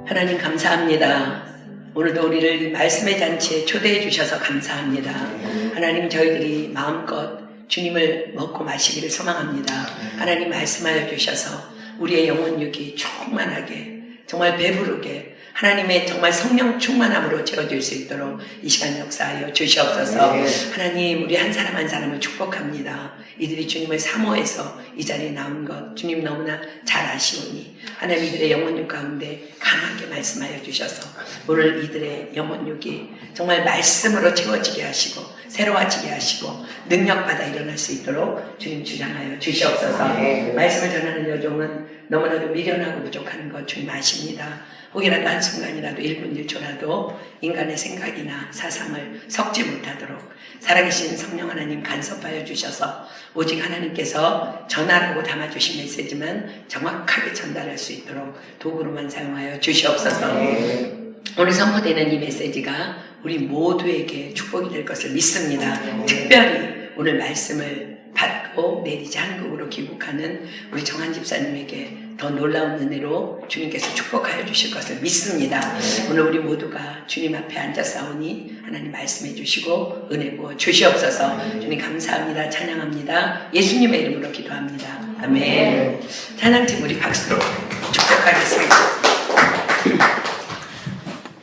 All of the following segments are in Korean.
하나님 감사합니다. 오늘도 우리를 말씀의 잔치에 초대해 주셔서 감사합니다. 하나님 저희들이 마음껏 주님을 먹고 마시기를 소망합니다. 하나님 말씀하여 주셔서 우리의 영혼육이 충만하게 정말 배부르게 하나님의 정말 성령 충만함으로 채워질 수 있도록 이 시간 역사하여 주시옵소서. 하나님 우리 한 사람 한 사람을 축복합니다. 이들이 주님을 사모해서 이 자리에 나온 것 주님 너무나 잘 아시오니 하나님 이들의 영혼육 가운데 강하게 말씀하여 주셔서 오늘 이들의 영혼육이 정말 말씀으로 채워지게 하시고 새로워지게 하시고 능력받아 일어날 수 있도록 주님 주장하여 주시옵소서. 말씀을 전하는 여종은 너무나도 미련하고 부족한 것 주님 아십니다. 혹이라도 한순간이라도 1분 1초라도 인간의 생각이나 사상을 섞지 못하도록 살아계신 성령 하나님 간섭하여 주셔서 오직 하나님께서 전하라고 담아주신 메시지만 정확하게 전달할 수 있도록 도구로만 사용하여 주시옵소서. 오늘 선포되는 이 메시지가 우리 모두에게 축복이 될 것을 믿습니다. 특별히 오늘 말씀을 받고 내리자 한국으로 귀국하는 우리 정한 집사님에게 더 놀라운 은혜로 주님께서 축복하여 주실 것을 믿습니다. 오늘 우리 모두가 주님 앞에 앉아싸우니 하나님 말씀해 주시고 은혜 부어 주시옵소서. 주님 감사합니다. 찬양합니다. 예수님의 이름으로 기도합니다. 아멘. 찬양팀 우리 박수로 축복하겠습니다.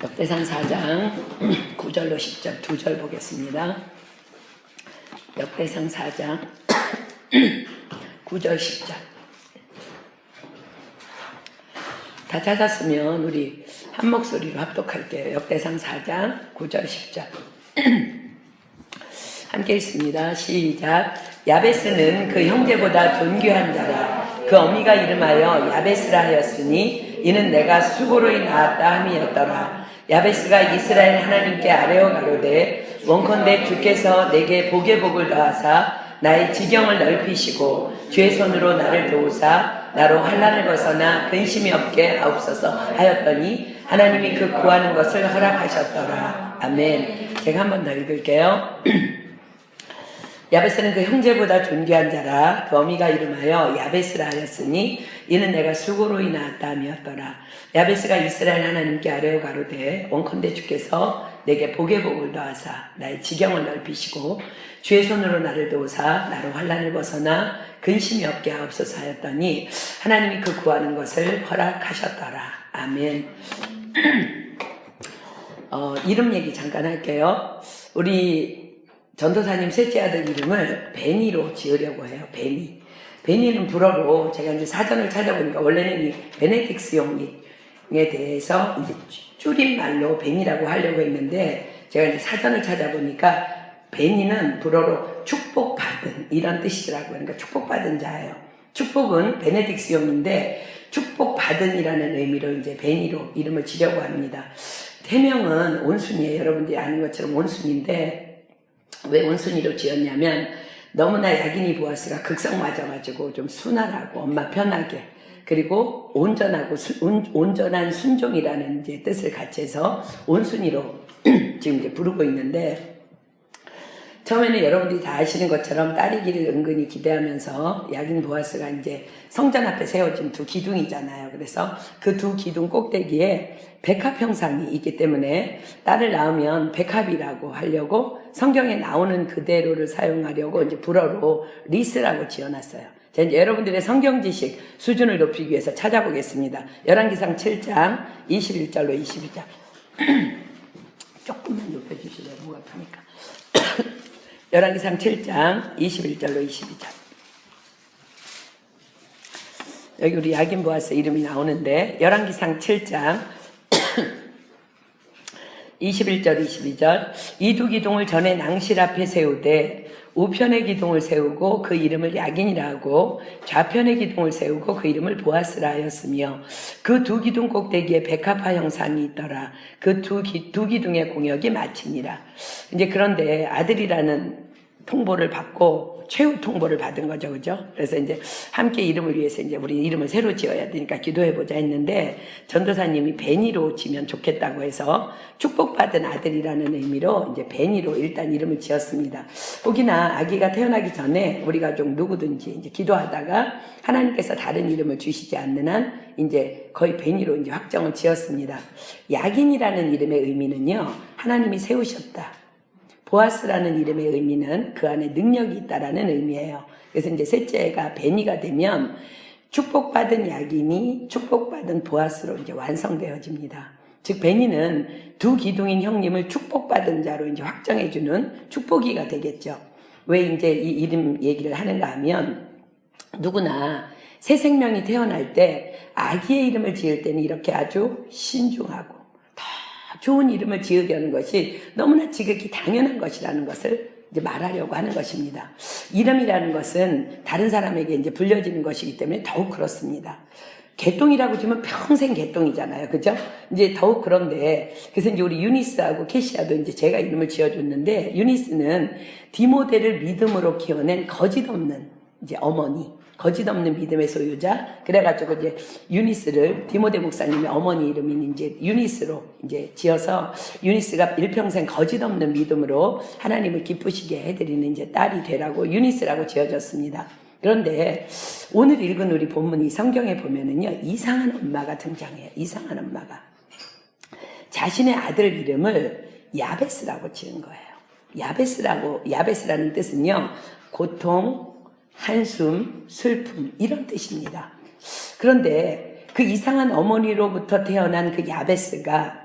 역대상 4장 9절로 10절 2절 보겠습니다. 역대상 4장 9절 10절 다 찾았으면 우리 한 목소리로 합독할게요. 역대상 4장 9절 10절 함께 읽습니다. 시작. 야베스는 그 형제보다 존귀한 자라. 그 어미가 이름하여 야베스라 하였으니 이는 내가 수고로이 낳았다 함이었더라. 야베스가 이스라엘 하나님께 아뢰어 가로되 원컨대 주께서 내게 복의 복을 더하사 나의 지경을 넓히시고 주의 손으로 나를 도우사 나로 환난을 벗어나 근심이 없게 하옵소서 하였더니 하나님이 그 구하는 것을 허락하셨더라. 아멘. 제가 한 번 더 읽을게요. 야베스는 그 형제보다 존귀한 자라. 그 어미가 이름하여 야베스라 하였으니 이는 내가 수고로이 낳았다 함이었더라. 야베스가 이스라엘 하나님께 아뢰어 가로되 원컨대 주께서 내게 복의 복을 더하사 나의 지경을 넓히시고 주의 손으로 나를 도우사 나로 환난을 벗어나 근심이 없게 하옵소서 하였더니 하나님이 그 구하는 것을 허락하셨더라. 아멘. 이름 얘기 잠깐 할게요. 우리 전도사님 셋째 아들 이름을 베니로 지으려고 해요. 베니. 베니는 불어로 제가 이제 사전을 찾아보니까 원래는 이 베네딕스용에 대해서 이제 줄임말로 베니라고 하려고 했는데 제가 이제 사전을 찾아보니까 베니는 불어로 축복받은 이런 뜻이더라고요. 그러니까 축복받은 자예요. 축복은 베네딕스용인데 축복받은이라는 의미로 이제 베니로 이름을 지려고 합니다. 태명은 온순이에요. 여러분들이 아는 것처럼 온순인데 왜 온순이로 지었냐면 너무나 야기니 보아스가 극성 맞아가지고 좀 순하라고 엄마 편하게 그리고 온전한 순종이라는 이제 뜻을 같이 해서 온순이로 지금 이제 부르고 있는데 처음에는 여러분들이 다 아시는 것처럼 딸이기를 은근히 기대하면서 야긴 보아스가 이제 성전 앞에 세워진 두 기둥이잖아요. 그래서 그 두 기둥 꼭대기에 백합 형상이 있기 때문에 딸을 낳으면 백합이라고 하려고 성경에 나오는 그대로를 사용하려고 이제 불어로 리스라고 지어놨어요. 자, 이제 여러분들의 성경 지식 수준을 높이기 위해서 찾아보겠습니다. 열왕기상 7장 21절로 22절. 조금만 높여주실래요? 뭐가 아프니까. 열왕기상 7장 21절로 22절. 여기 우리 야긴 보아스 이름이 나오는데 열왕기상 7장 21절 22절 이 두 기둥을 전에 낭실 앞에 세우되 우편의 기둥을 세우고 그 이름을 야긴이라 하고 좌편의 기둥을 세우고 그 이름을 보아스라 하였으며 그 두 기둥 꼭대기에 백합화 형상이 있더라. 그 두 기둥의 공역이 마치니라. 이제 그런데 아들이라는 통보를 받고 최후 통보를 받은 거죠, 그죠? 그래서 이제 함께 이름을 위해서 이제 우리 이름을 새로 지어야 되니까 기도해보자 했는데 전도사님이 베니로 지면 좋겠다고 해서 축복받은 아들이라는 의미로 이제 베니로 일단 이름을 지었습니다. 혹이나 아기가 태어나기 전에 우리 가족 누구든지 이제 기도하다가 하나님께서 다른 이름을 주시지 않는 한 이제 거의 베니로 이제 확정을 지었습니다. 야긴이라는 이름의 의미는요, 하나님이 세우셨다. 보아스라는 이름의 의미는 그 안에 능력이 있다라는 의미예요. 그래서 이제 셋째가 베니가 되면 축복받은 야긴이 축복받은 보아스로 이제 완성되어집니다. 즉 베니는 두 기둥인 형님을 축복받은 자로 이제 확정해주는 축복이가 되겠죠. 왜 이제 이 이름 얘기를 하는가 하면 누구나 새 생명이 태어날 때 아기의 이름을 지을 때는 이렇게 아주 신중하고 좋은 이름을 지으게 하는 것이 너무나 지극히 당연한 것이라는 것을 이제 말하려고 하는 것입니다. 이름이라는 것은 다른 사람에게 이제 불려지는 것이기 때문에 더욱 그렇습니다. 개똥이라고 지면 평생 개똥이잖아요. 그죠? 이제 더욱 그런데, 그래서 이제 우리 유니스하고 캐시아도 이제 제가 이름을 지어줬는데, 유니스는 디모데를 믿음으로 키워낸 거짓 없는 이제 어머니, 거짓 없는 믿음의 소유자. 그래가지고 이제 유니스를 디모데 목사님의 어머니 이름인 이제 유니스로 이제 지어서 유니스가 일평생 거짓 없는 믿음으로 하나님을 기쁘시게 해드리는 이제 딸이 되라고 유니스라고 지어졌습니다. 그런데 오늘 읽은 우리 본문이 성경에 보면은요, 이상한 엄마가 등장해요. 이상한 엄마가 자신의 아들 이름을 야베스라고 지은 거예요. 야베스라는 뜻은요, 고통, 한숨, 슬픔 이런 뜻입니다. 그런데 그 이상한 어머니로부터 태어난 그 야베스가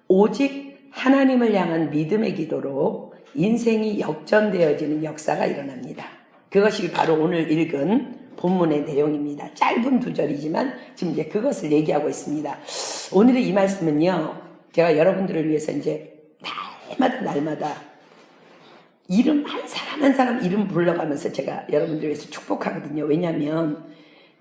오직 하나님을 향한 믿음의 기도로 인생이 역전되어지는 역사가 일어납니다. 그것이 바로 오늘 읽은 본문의 내용입니다. 짧은 두 절이지만 지금 이제 그것을 얘기하고 있습니다. 오늘의 이 말씀은요, 제가 여러분들을 위해서 이제 날마다 이름 한 사람 이름 불러가면서 제가 여러분들 위해서 축복하거든요. 왜냐하면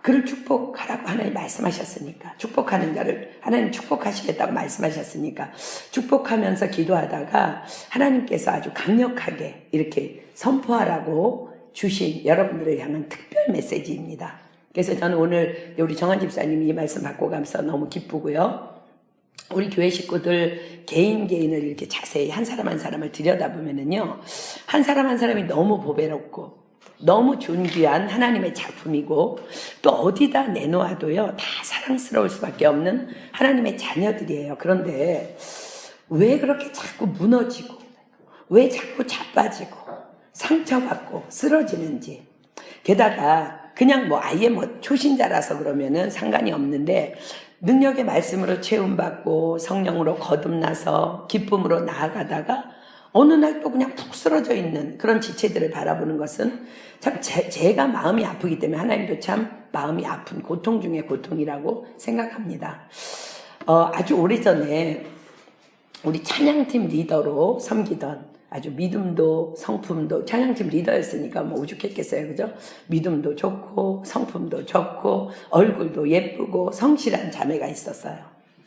그를 축복하라고 하나님 말씀하셨으니까, 축복하는 자를 하나님 축복하시겠다고 말씀하셨으니까 축복하면서 기도하다가 하나님께서 아주 강력하게 이렇게 선포하라고 주신 여러분들을 향한 특별 메시지입니다. 그래서 저는 오늘 우리 정한 집사님이 이 말씀 받고 가면서 너무 기쁘고요. 우리 교회 식구들 개인을 이렇게 자세히 한 사람 한 사람을 들여다보면은요, 한 사람 한 사람이 너무 보배롭고 너무 존귀한 하나님의 작품이고 또 어디다 내놓아도요 다 사랑스러울 수밖에 없는 하나님의 자녀들이에요. 그런데 왜 그렇게 자꾸 무너지고 왜 자꾸 자빠지고 상처받고 쓰러지는지, 게다가 그냥 아예 초신자라서 그러면은 상관이 없는데 능력의 말씀으로 채움받고 성령으로 거듭나서 기쁨으로 나아가다가 어느 날 또 그냥 푹 쓰러져 있는 그런 지체들을 바라보는 것은 참 제가 마음이 아프기 때문에 하나님도 참 마음이 아픈 고통 중에 고통이라고 생각합니다. 아주 오래전에 우리 찬양팀 리더로 섬기던 아주 믿음도 성품도, 찬양팀 리더였으니까 오죽했겠어요, 그죠? 믿음도 좋고 성품도 좋고 얼굴도 예쁘고 성실한 자매가 있었어요.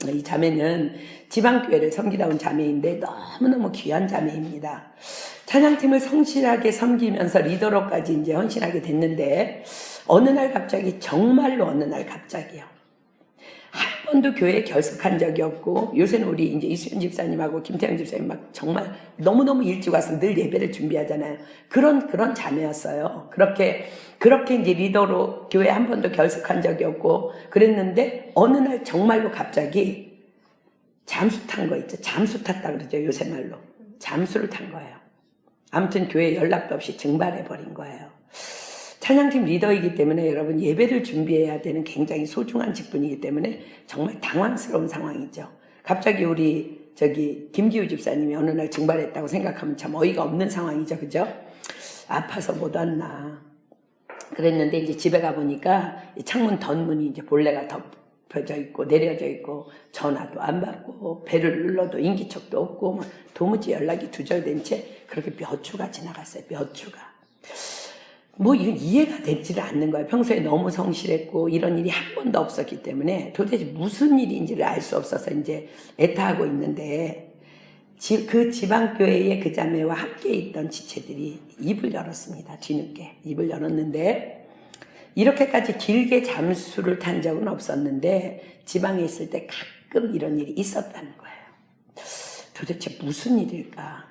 이 자매는 지방교회를 섬기다 온 자매인데 너무너무 귀한 자매입니다. 찬양팀을 성실하게 섬기면서 리더로까지 이제 헌신하게 됐는데 정말로 어느 날 갑자기요, 한 번도 교회에 결석한 적이 없고, 요새는 우리 이제 이수연 집사님하고 김태영 집사님 정말 너무너무 일찍 와서 늘 예배를 준비하잖아요. 그런 자매였어요. 그렇게 이제 리더로 교회에 한 번도 결석한 적이 없고 그랬는데 어느 날 정말로 갑자기 잠수 탄 거 있죠. 잠수 탔다 그러죠. 요새 말로. 잠수를 탄 거예요. 아무튼 교회에 연락도 없이 증발해버린 거예요. 찬양팀 리더이기 때문에 여러분 예배를 준비해야 되는 굉장히 소중한 직분이기 때문에 정말 당황스러운 상황이죠. 갑자기 우리 김기우 집사님이 어느 날 증발했다고 생각하면 참 어이가 없는 상황이죠. 그죠? 아파서 못 왔나. 그랬는데 이제 집에 가보니까 창문 덧문이 이제 본래가 덮여져 있고 내려져 있고 전화도 안 받고 배를 눌러도 인기척도 없고 도무지 연락이 두절된 채 그렇게 몇 주가 지나갔어요. 몇 주가. 이건 이해가 되지를 않는 거예요. 평소에 너무 성실했고 이런 일이 한 번도 없었기 때문에 도대체 무슨 일인지를 알 수 없어서 이제 애타하고 있는데 그 지방교회의 그 자매와 함께 있던 지체들이 입을 열었습니다. 뒤늦게 입을 열었는데 이렇게까지 길게 잠수를 탄 적은 없었는데 지방에 있을 때 가끔 이런 일이 있었다는 거예요. 도대체 무슨 일일까?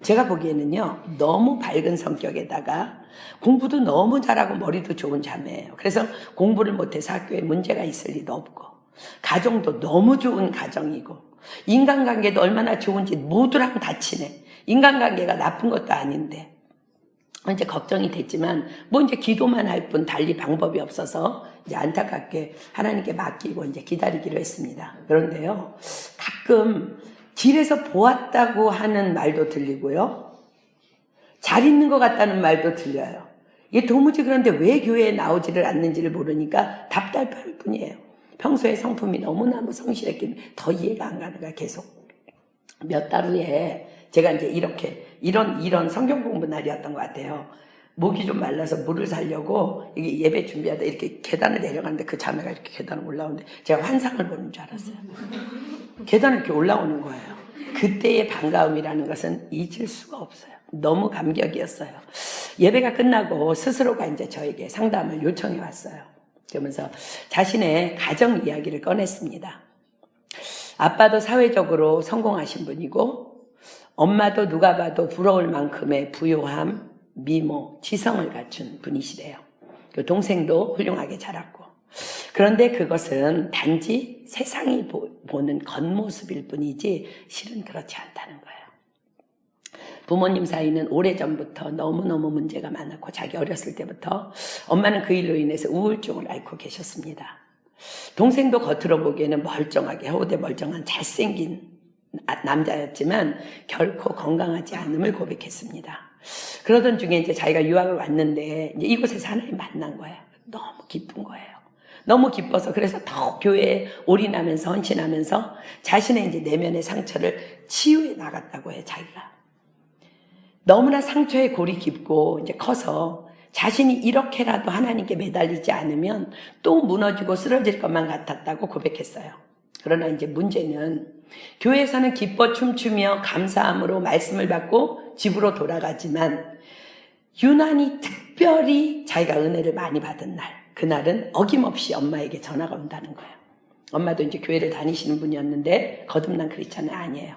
제가 보기에는요, 너무 밝은 성격에다가 공부도 너무 잘하고 머리도 좋은 자매예요. 그래서 공부를 못해서 학교에 문제가 있을 리도 없고 가정도 너무 좋은 가정이고 인간관계도 얼마나 좋은지 모두랑 다 친해. 인간관계가 나쁜 것도 아닌데 이제 걱정이 됐지만 뭐 이제 기도만 할 뿐 달리 방법이 없어서 이제 안타깝게 하나님께 맡기고 이제 기다리기로 했습니다. 그런데요, 가끔 길에서 보았다고 하는 말도 들리고요, 잘 있는 것 같다는 말도 들려요. 이게 도무지 그런데 왜 교회에 나오지를 않는지를 모르니까 답답할 뿐이에요. 평소에 성품이 너무나도 성실했기 때문에 더 이해가 안 가는 거야. 계속 몇 달 후에 제가 이제 이런 성경 공부 날이었던 것 같아요. 목이 좀 말라서 물을 사려고 이게 예배 준비하다 이렇게 계단을 내려가는데 그 자매가 이렇게 계단을 올라오는데 제가 환상을 보는 줄 알았어요. 계단을 이렇게 올라오는 거예요. 그때의 반가움이라는 것은 잊을 수가 없어요. 너무 감격이었어요. 예배가 끝나고 스스로가 이제 저에게 상담을 요청해 왔어요. 그러면서 자신의 가정 이야기를 꺼냈습니다. 아빠도 사회적으로 성공하신 분이고 엄마도 누가 봐도 부러울 만큼의 부요함, 미모, 지성을 갖춘 분이시래요. 그 동생도 훌륭하게 자랐고, 그런데 그것은 단지 세상이 보는 겉모습일 뿐이지 실은 그렇지 않다는 거예요. 부모님 사이는 오래전부터 너무너무 문제가 많았고 자기 어렸을 때부터 엄마는 그 일로 인해서 우울증을 앓고 계셨습니다. 동생도 겉으로 보기에는 멀쩡하게 허우대 멀쩡한 잘생긴 남자였지만 결코 건강하지 않음을 고백했습니다. 그러던 중에 이제 자기가 유학을 왔는데 이제 이곳에서 하나님 만난 거예요. 너무 기쁜 거예요. 너무 기뻐서 그래서 더 교회에 올인하면서 헌신하면서 자신의 이제 내면의 상처를 치유해 나갔다고 해요. 자기가 너무나 상처의 골이 깊고 이제 커서 자신이 이렇게라도 하나님께 매달리지 않으면 또 무너지고 쓰러질 것만 같았다고 고백했어요. 그러나 이제 문제는 교회에서는 기뻐 춤추며 감사함으로 말씀을 받고 집으로 돌아가지만 유난히 특별히 자기가 은혜를 많이 받은 날, 그날은 어김없이 엄마에게 전화가 온다는 거예요. 엄마도 이제 교회를 다니시는 분이었는데 거듭난 크리스찬은 아니에요.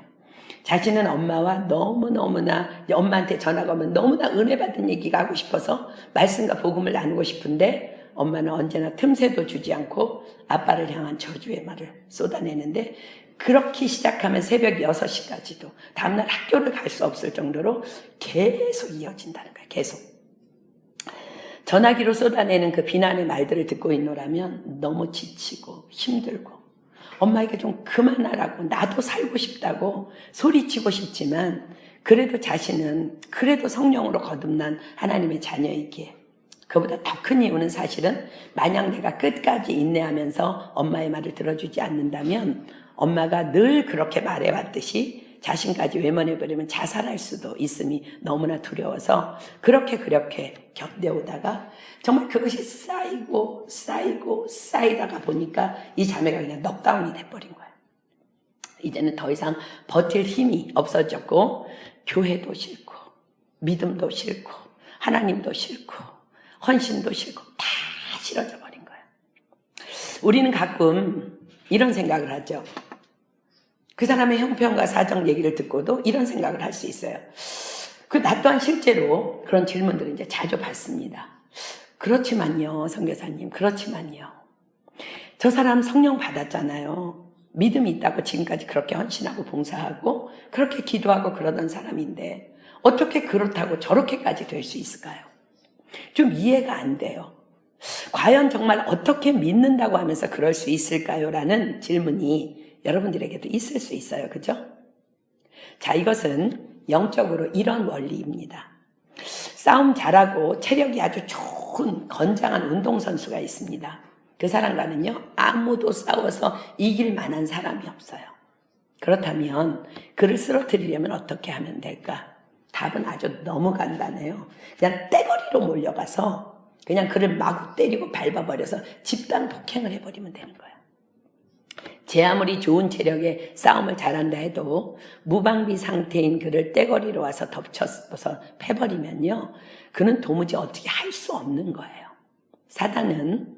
자신은 엄마와 너무너무나 엄마한테 전화가 오면 너무나 은혜 받은 얘기가 하고 싶어서 말씀과 복음을 나누고 싶은데 엄마는 언제나 틈새도 주지 않고 아빠를 향한 저주의 말을 쏟아내는데 그렇게 시작하면 새벽 6시까지도 다음날 학교를 갈 수 없을 정도로 계속 이어진다는 거예요. 계속. 전화기로 쏟아내는 그 비난의 말들을 듣고 있노라면 너무 지치고 힘들고 엄마에게 좀 그만하라고 나도 살고 싶다고 소리치고 싶지만 그래도 자신은 그래도 성령으로 거듭난 하나님의 자녀이기에 그보다 더 큰 이유는 사실은 만약 내가 끝까지 인내하면서 엄마의 말을 들어주지 않는다면 엄마가 늘 그렇게 말해왔듯이 자신까지 외면해버리면 자살할 수도 있음이 너무나 두려워서 그렇게 견뎌오다가 정말 그것이 쌓이다가 보니까 이 자매가 그냥 넉다운이 돼버린 거예요. 이제는 더 이상 버틸 힘이 없어졌고 교회도 싫고 믿음도 싫고 하나님도 싫고 헌신도 싫고 다 싫어져 버린 거예요. 우리는 가끔 이런 생각을 하죠. 그 사람의 형편과 사정 얘기를 듣고도 이런 생각을 할 수 있어요. 나 또한 실제로 그런 질문들을 이제 자주 받습니다. 그렇지만요, 선교사님, 그렇지만요. 저 사람 성령 받았잖아요. 믿음이 있다고 지금까지 그렇게 헌신하고 봉사하고 그렇게 기도하고 그러던 사람인데 어떻게 그렇다고 저렇게까지 될 수 있을까요? 좀 이해가 안 돼요. 과연 정말 어떻게 믿는다고 하면서 그럴 수 있을까요? 라는 질문이 여러분들에게도 있을 수 있어요. 그죠? 자, 이것은 영적으로 이런 원리입니다. 싸움 잘하고 체력이 아주 좋은 건장한 운동선수가 있습니다. 그 사람과는요, 아무도 싸워서 이길 만한 사람이 없어요. 그렇다면 그를 쓰러뜨리려면 어떻게 하면 될까? 답은 아주 너무 간단해요. 그냥 떼거리로 몰려가서 그냥 그를 마구 때리고 밟아버려서 집단 폭행을 해버리면 되는 거예요. 제 아무리 좋은 체력에 싸움을 잘한다 해도 무방비 상태인 그를 떼거리로 와서 덮쳐서 패버리면요, 그는 도무지 어떻게 할 수 없는 거예요. 사단은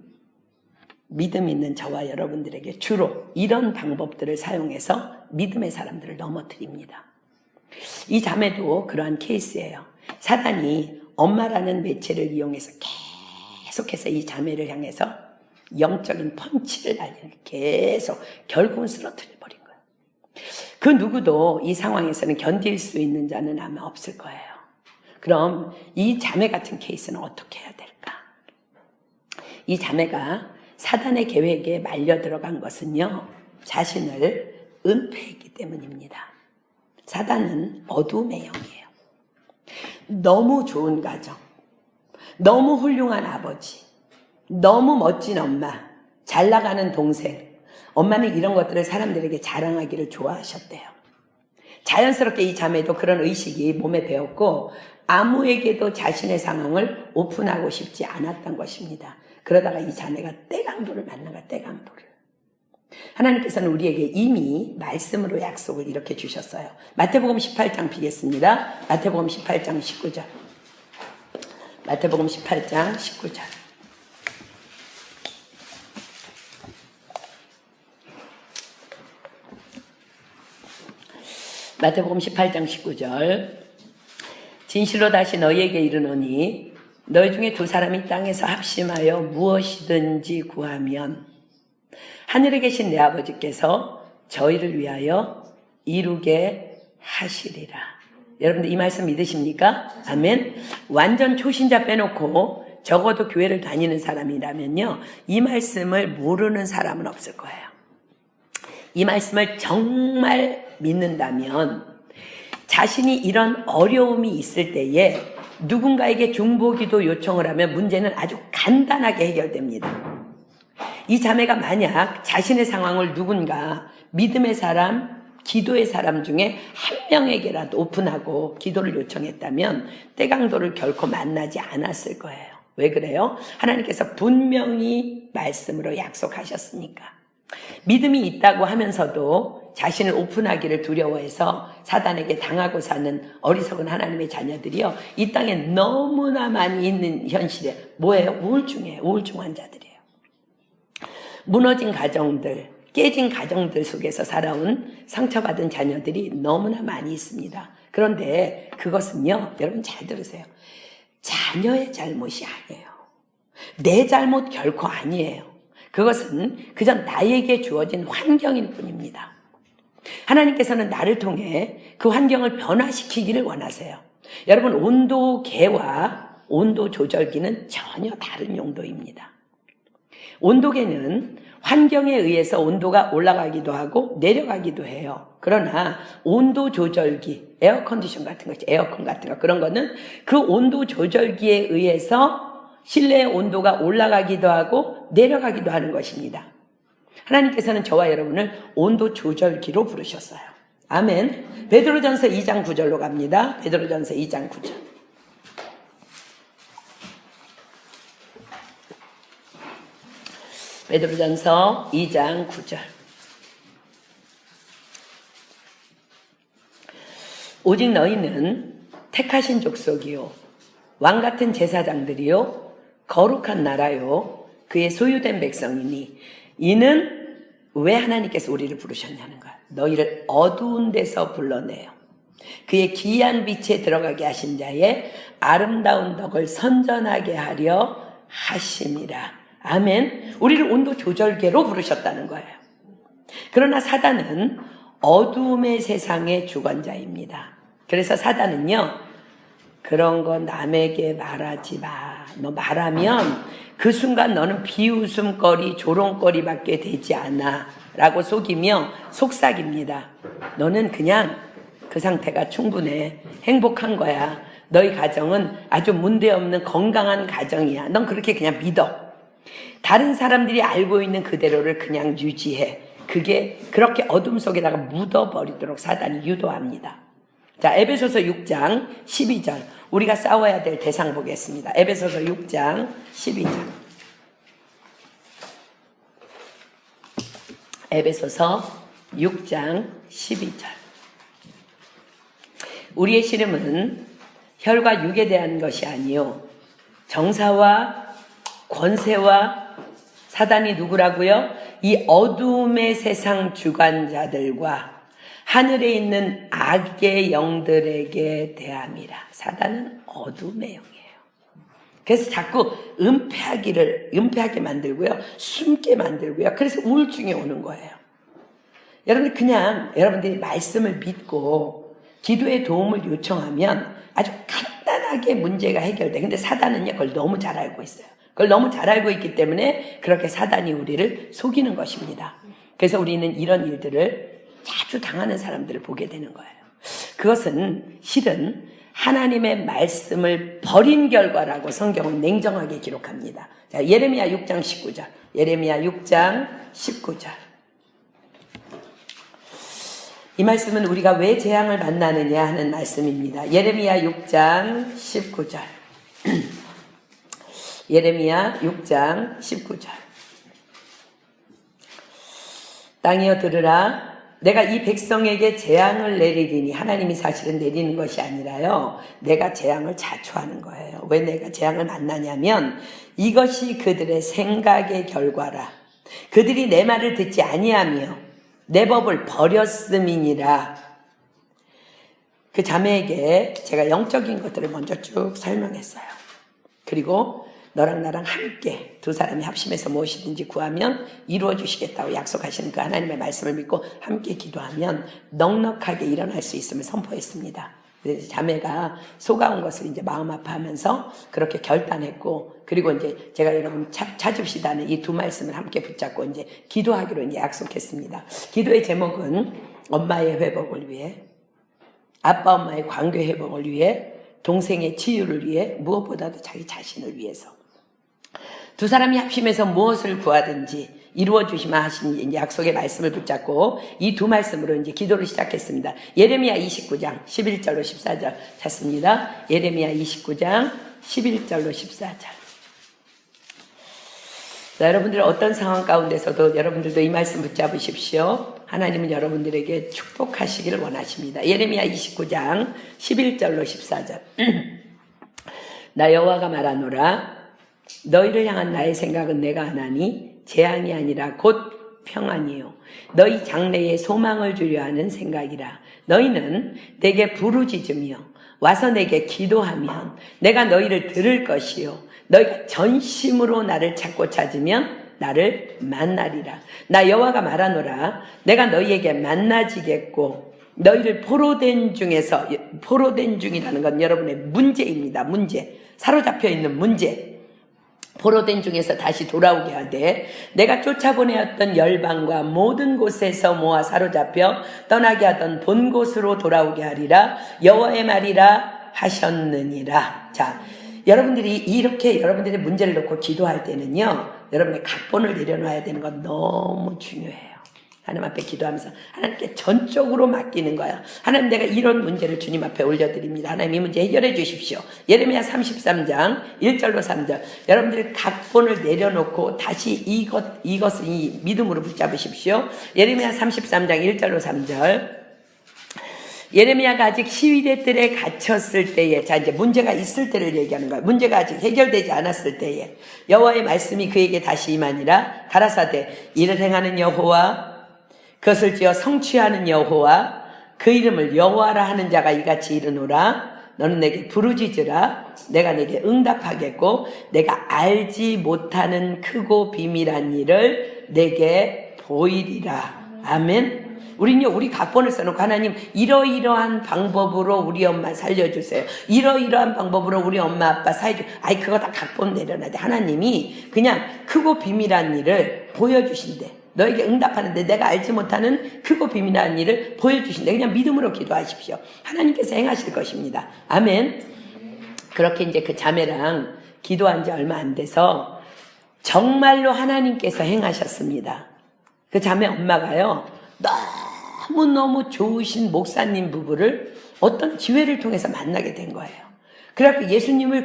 믿음 있는 저와 여러분들에게 주로 이런 방법들을 사용해서 믿음의 사람들을 넘어뜨립니다. 이 자매도 그러한 케이스예요. 사단이 엄마라는 매체를 이용해서 계속해서 이 자매를 향해서 영적인 펀치를 날리는, 계속 결국은 쓰러뜨려버린 거예요. 그 누구도 이 상황에서는 견딜 수 있는 자는 아마 없을 거예요. 그럼 이 자매 같은 케이스는 어떻게 해야 될까? 이 자매가 사단의 계획에 말려 들어간 것은요, 자신을 은폐했기 때문입니다. 사단은 어두움의 영이에요. 너무 좋은 가정, 너무 훌륭한 아버지, 너무 멋진 엄마, 잘 나가는 동생, 엄마는 이런 것들을 사람들에게 자랑하기를 좋아하셨대요. 자연스럽게 이 자매도 그런 의식이 몸에 배었고 아무에게도 자신의 상황을 오픈하고 싶지 않았던 것입니다. 그러다가 이 자매가 떼강도를 만난 거야, 떼강도를. 하나님께서는 우리에게 이미 말씀으로 약속을 이렇게 주셨어요. 마태복음 18장 피겠습니다. 마태복음 18장 19절. 마태복음 18장 19절. 마태복음 18장 19절. 진실로 다시 너희에게 이르노니 너희 중에 두 사람이 땅에서 합심하여 무엇이든지 구하면 하늘에 계신 내 아버지께서 저희를 위하여 이루게 하시리라. 여러분들 이 말씀 믿으십니까? 아멘. 완전 초신자 빼놓고 적어도 교회를 다니는 사람이라면요, 이 말씀을 모르는 사람은 없을 거예요. 이 말씀을 정말 믿는다면 자신이 이런 어려움이 있을 때에 누군가에게 중보기도 요청을 하면 문제는 아주 간단하게 해결됩니다. 이 자매가 만약 자신의 상황을 누군가 믿음의 사람, 기도의 사람 중에 한 명에게라도 오픈하고 기도를 요청했다면 떼강도를 결코 만나지 않았을 거예요. 왜 그래요? 하나님께서 분명히 말씀으로 약속하셨으니까. 믿음이 있다고 하면서도 자신을 오픈하기를 두려워해서 사단에게 당하고 사는 어리석은 하나님의 자녀들이요, 이 땅에 너무나 많이 있는 현실에 뭐예요? 우울증이에요. 우울증 환자들이에요. 무너진 가정들, 깨진 가정들 속에서 살아온 상처받은 자녀들이 너무나 많이 있습니다. 그런데 그것은요, 여러분 잘 들으세요. 자녀의 잘못이 아니에요. 내 잘못 결코 아니에요. 그것은 그저 나에게 주어진 환경일 뿐입니다. 하나님께서는 나를 통해 그 환경을 변화시키기를 원하세요. 여러분, 온도계와 온도 조절기는 전혀 다른 용도입니다. 온도계는 환경에 의해서 온도가 올라가기도 하고 내려가기도 해요. 그러나 온도 조절기, 에어컨디션 같은 거, 에어컨 같은 거, 그런 거는 그 온도 조절기에 의해서 실내의 온도가 올라가기도 하고 내려가기도 하는 것입니다. 하나님께서는 저와 여러분을 온도 조절기로 부르셨어요. 아멘. 베드로전서 2장 9절로 갑니다. 베드로전서 2장 9절. 베드로전서 2장 9절. 오직 너희는 택하신 족속이요 왕같은 제사장들이요 거룩한 나라요 그의 소유된 백성이니 이는 왜 하나님께서 우리를 부르셨냐는 거야. 너희를 어두운 데서 불러내요 그의 기이한 빛에 들어가게 하신 자의 아름다운 덕을 선전하게 하려 하심이라. 아멘. 우리를 온도 조절계로 부르셨다는 거예요. 그러나 사단은 어두움의 세상의 주관자입니다. 그래서 사단은요, 그런 거 남에게 말하지 마. 너 말하면 그 순간 너는 비웃음거리, 조롱거리밖에 되지 않아 라고 속이며 속삭입니다. 너는 그냥 그 상태가 충분해. 행복한 거야. 너희 가정은 아주 문제없는 건강한 가정이야. 넌 그렇게 그냥 믿어. 다른 사람들이 알고 있는 그대로를 그냥 유지해. 그게 그렇게 어둠 속에다가 묻어버리도록 사단이 유도합니다. 자, 에베소서 6장 12절. 우리가 싸워야 될 대상 보겠습니다. 에베소서 6장 12절. 에베소서 6장 12절. 우리의 씨름은 혈과 육에 대한 것이 아니요 정사와 권세와 사단이 누구라고요? 이 어두움의 세상 주관자들과 하늘에 있는 악의 영들에게 대함이라. 사단은 어둠의 영이에요. 그래서 자꾸 은폐하게 만들고요. 숨게 만들고요. 그래서 우울증이 오는 거예요. 여러분들 그냥 여러분들이 말씀을 믿고 기도의 도움을 요청하면 아주 간단하게 문제가 해결돼. 근데 사단은요, 그걸 너무 잘 알고 있어요. 그걸 너무 잘 알고 있기 때문에 그렇게 사단이 우리를 속이는 것입니다. 그래서 우리는 이런 일들을 자주 당하는 사람들을 보게 되는 거예요. 그것은 실은 하나님의 말씀을 버린 결과라고 성경은 냉정하게 기록합니다. 자, 예레미야 6장 19절. 예레미야 6장 19절. 이 말씀은 우리가 왜 재앙을 만나느냐 하는 말씀입니다. 예레미야 6장 19절. 예레미야 6장 19절. 땅이여 들으라. 내가 이 백성에게 재앙을 내리리니, 하나님이 사실은 내리는 것이 아니라요, 내가 재앙을 자초하는 거예요. 왜 내가 재앙을 만나냐면 이것이 그들의 생각의 결과라. 그들이 내 말을 듣지 아니하며 내 법을 버렸음이니라. 그 자매에게 제가 영적인 것들을 먼저 쭉 설명했어요. 그리고 너랑 나랑 함께 두 사람이 합심해서 무엇이든지 구하면 이루어 주시겠다고 약속하시는 그 하나님의 말씀을 믿고 함께 기도하면 넉넉하게 일어날 수 있음을 선포했습니다. 자매가 속아온 것을 이제 마음 아파하면서 그렇게 결단했고, 그리고 이제 제가 여러분 찾읍시다는 이 두 말씀을 함께 붙잡고 이제 기도하기로 이제 약속했습니다. 기도의 제목은 엄마의 회복을 위해, 아빠 엄마의 관계 회복을 위해, 동생의 치유를 위해, 무엇보다도 자기 자신을 위해서. 두 사람이 합심해서 무엇을 구하든지 이루어 주시마 하신 약속의 말씀을 붙잡고 이 두 말씀으로 이제 기도를 시작했습니다. 예레미야 29장 11절로 14절 찾습니다. 예레미야 29장 11절로 14절. 자, 여러분들 어떤 상황 가운데서도 여러분들도 이 말씀 붙잡으십시오. 하나님은 여러분들에게 축복하시기를 원하십니다. 예레미야 29장 11절로 14절. 나 여호와가 말하노라. 너희를 향한 나의 생각은 내가 하나니 재앙이 아니라 곧 평안이요 너희 장래에 소망을 주려 하는 생각이라. 너희는 내게 부르짖으며 와서 내게 기도하면 내가 너희를 들을 것이요 너희가 전심으로 나를 찾고 찾으면 나를 만나리라. 나 여호와가 말하노라. 내가 너희에게 만나지겠고 너희를 포로된 중이라는 건 여러분의 문제입니다. 문제, 사로잡혀 있는 문제, 포로된 중에서 다시 돌아오게 하되 내가 쫓아보내었던 열방과 모든 곳에서 모아 사로잡혀 떠나게 하던 본 곳으로 돌아오게 하리라. 여호와의 말이라 하셨느니라. 자, 여러분들이 이렇게 여러분들의 문제를 놓고 기도할 때는요, 여러분의 각본을 내려놔야 되는 건 너무 중요해요. 하나님 앞에 기도하면서 하나님께 전적으로 맡기는 거야. 하나님, 내가 이런 문제를 주님 앞에 올려드립니다. 하나님, 이 문제 해결해 주십시오. 예레미야 33장 1절로 3절. 여러분들이 각본을 내려놓고 다시 이것을 이 믿음으로 붙잡으십시오. 예레미야 33장 1절로 3절. 예레미야가 아직 시위대 뜰에 갇혔을 때에, 자, 이제 문제가 있을 때를 얘기하는 거야. 문제가 아직 해결되지 않았을 때에 여호와의 말씀이 그에게 다시 임하니라. 가라사대, 이를 행하는 여호와, 그것을 지어 성취하는 여호와, 그 이름을 여호와라 하는 자가 이같이 이르노라. 너는 내게 부르짖으라. 내가 내게 응답하겠고 내가 알지 못하는 크고 비밀한 일을 내게 보이리라. 아멘. 우리는요, 우리 각본을 써놓고 하나님, 이러이러한 방법으로 우리 엄마 살려주세요. 이러이러한 방법으로 우리 엄마 아빠 사해주세요. 아이, 그거 다 각본 내려놔야 돼. 하나님이 그냥 크고 비밀한 일을 보여주신대. 너에게 응답하는데 내가 알지 못하는 크고 비밀한 일을 보여주신대. 그냥 믿음으로 기도하십시오. 하나님께서 행하실 것입니다. 아멘. 그렇게 이제 그 자매랑 기도한 지 얼마 안 돼서 정말로 하나님께서 행하셨습니다. 그 자매 엄마가요, 너무너무 좋으신 목사님 부부를 어떤 기회를 통해서 만나게 된 거예요. 그래서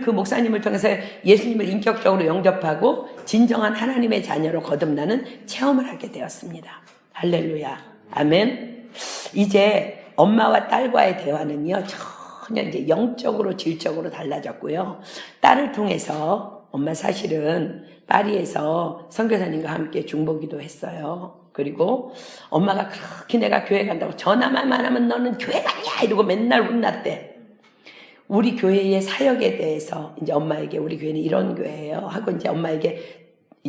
그 목사님을 통해서 예수님을 인격적으로 영접하고 진정한 하나님의 자녀로 거듭나는 체험을 하게 되었습니다. 할렐루야. 아멘. 이제 엄마와 딸과의 대화는요, 전혀 이제 영적으로 질적으로 달라졌고요. 딸을 통해서 엄마 사실은 파리에서 선교사님과 함께 중보기도 했어요. 그리고 엄마가 그렇게 내가 교회 간다고 전화만 하면 너는 교회 가냐 이러고 맨날 혼났대. 우리 교회의 사역에 대해서 이제 엄마에게 우리 교회는 이런 교회예요 하고 이제 엄마에게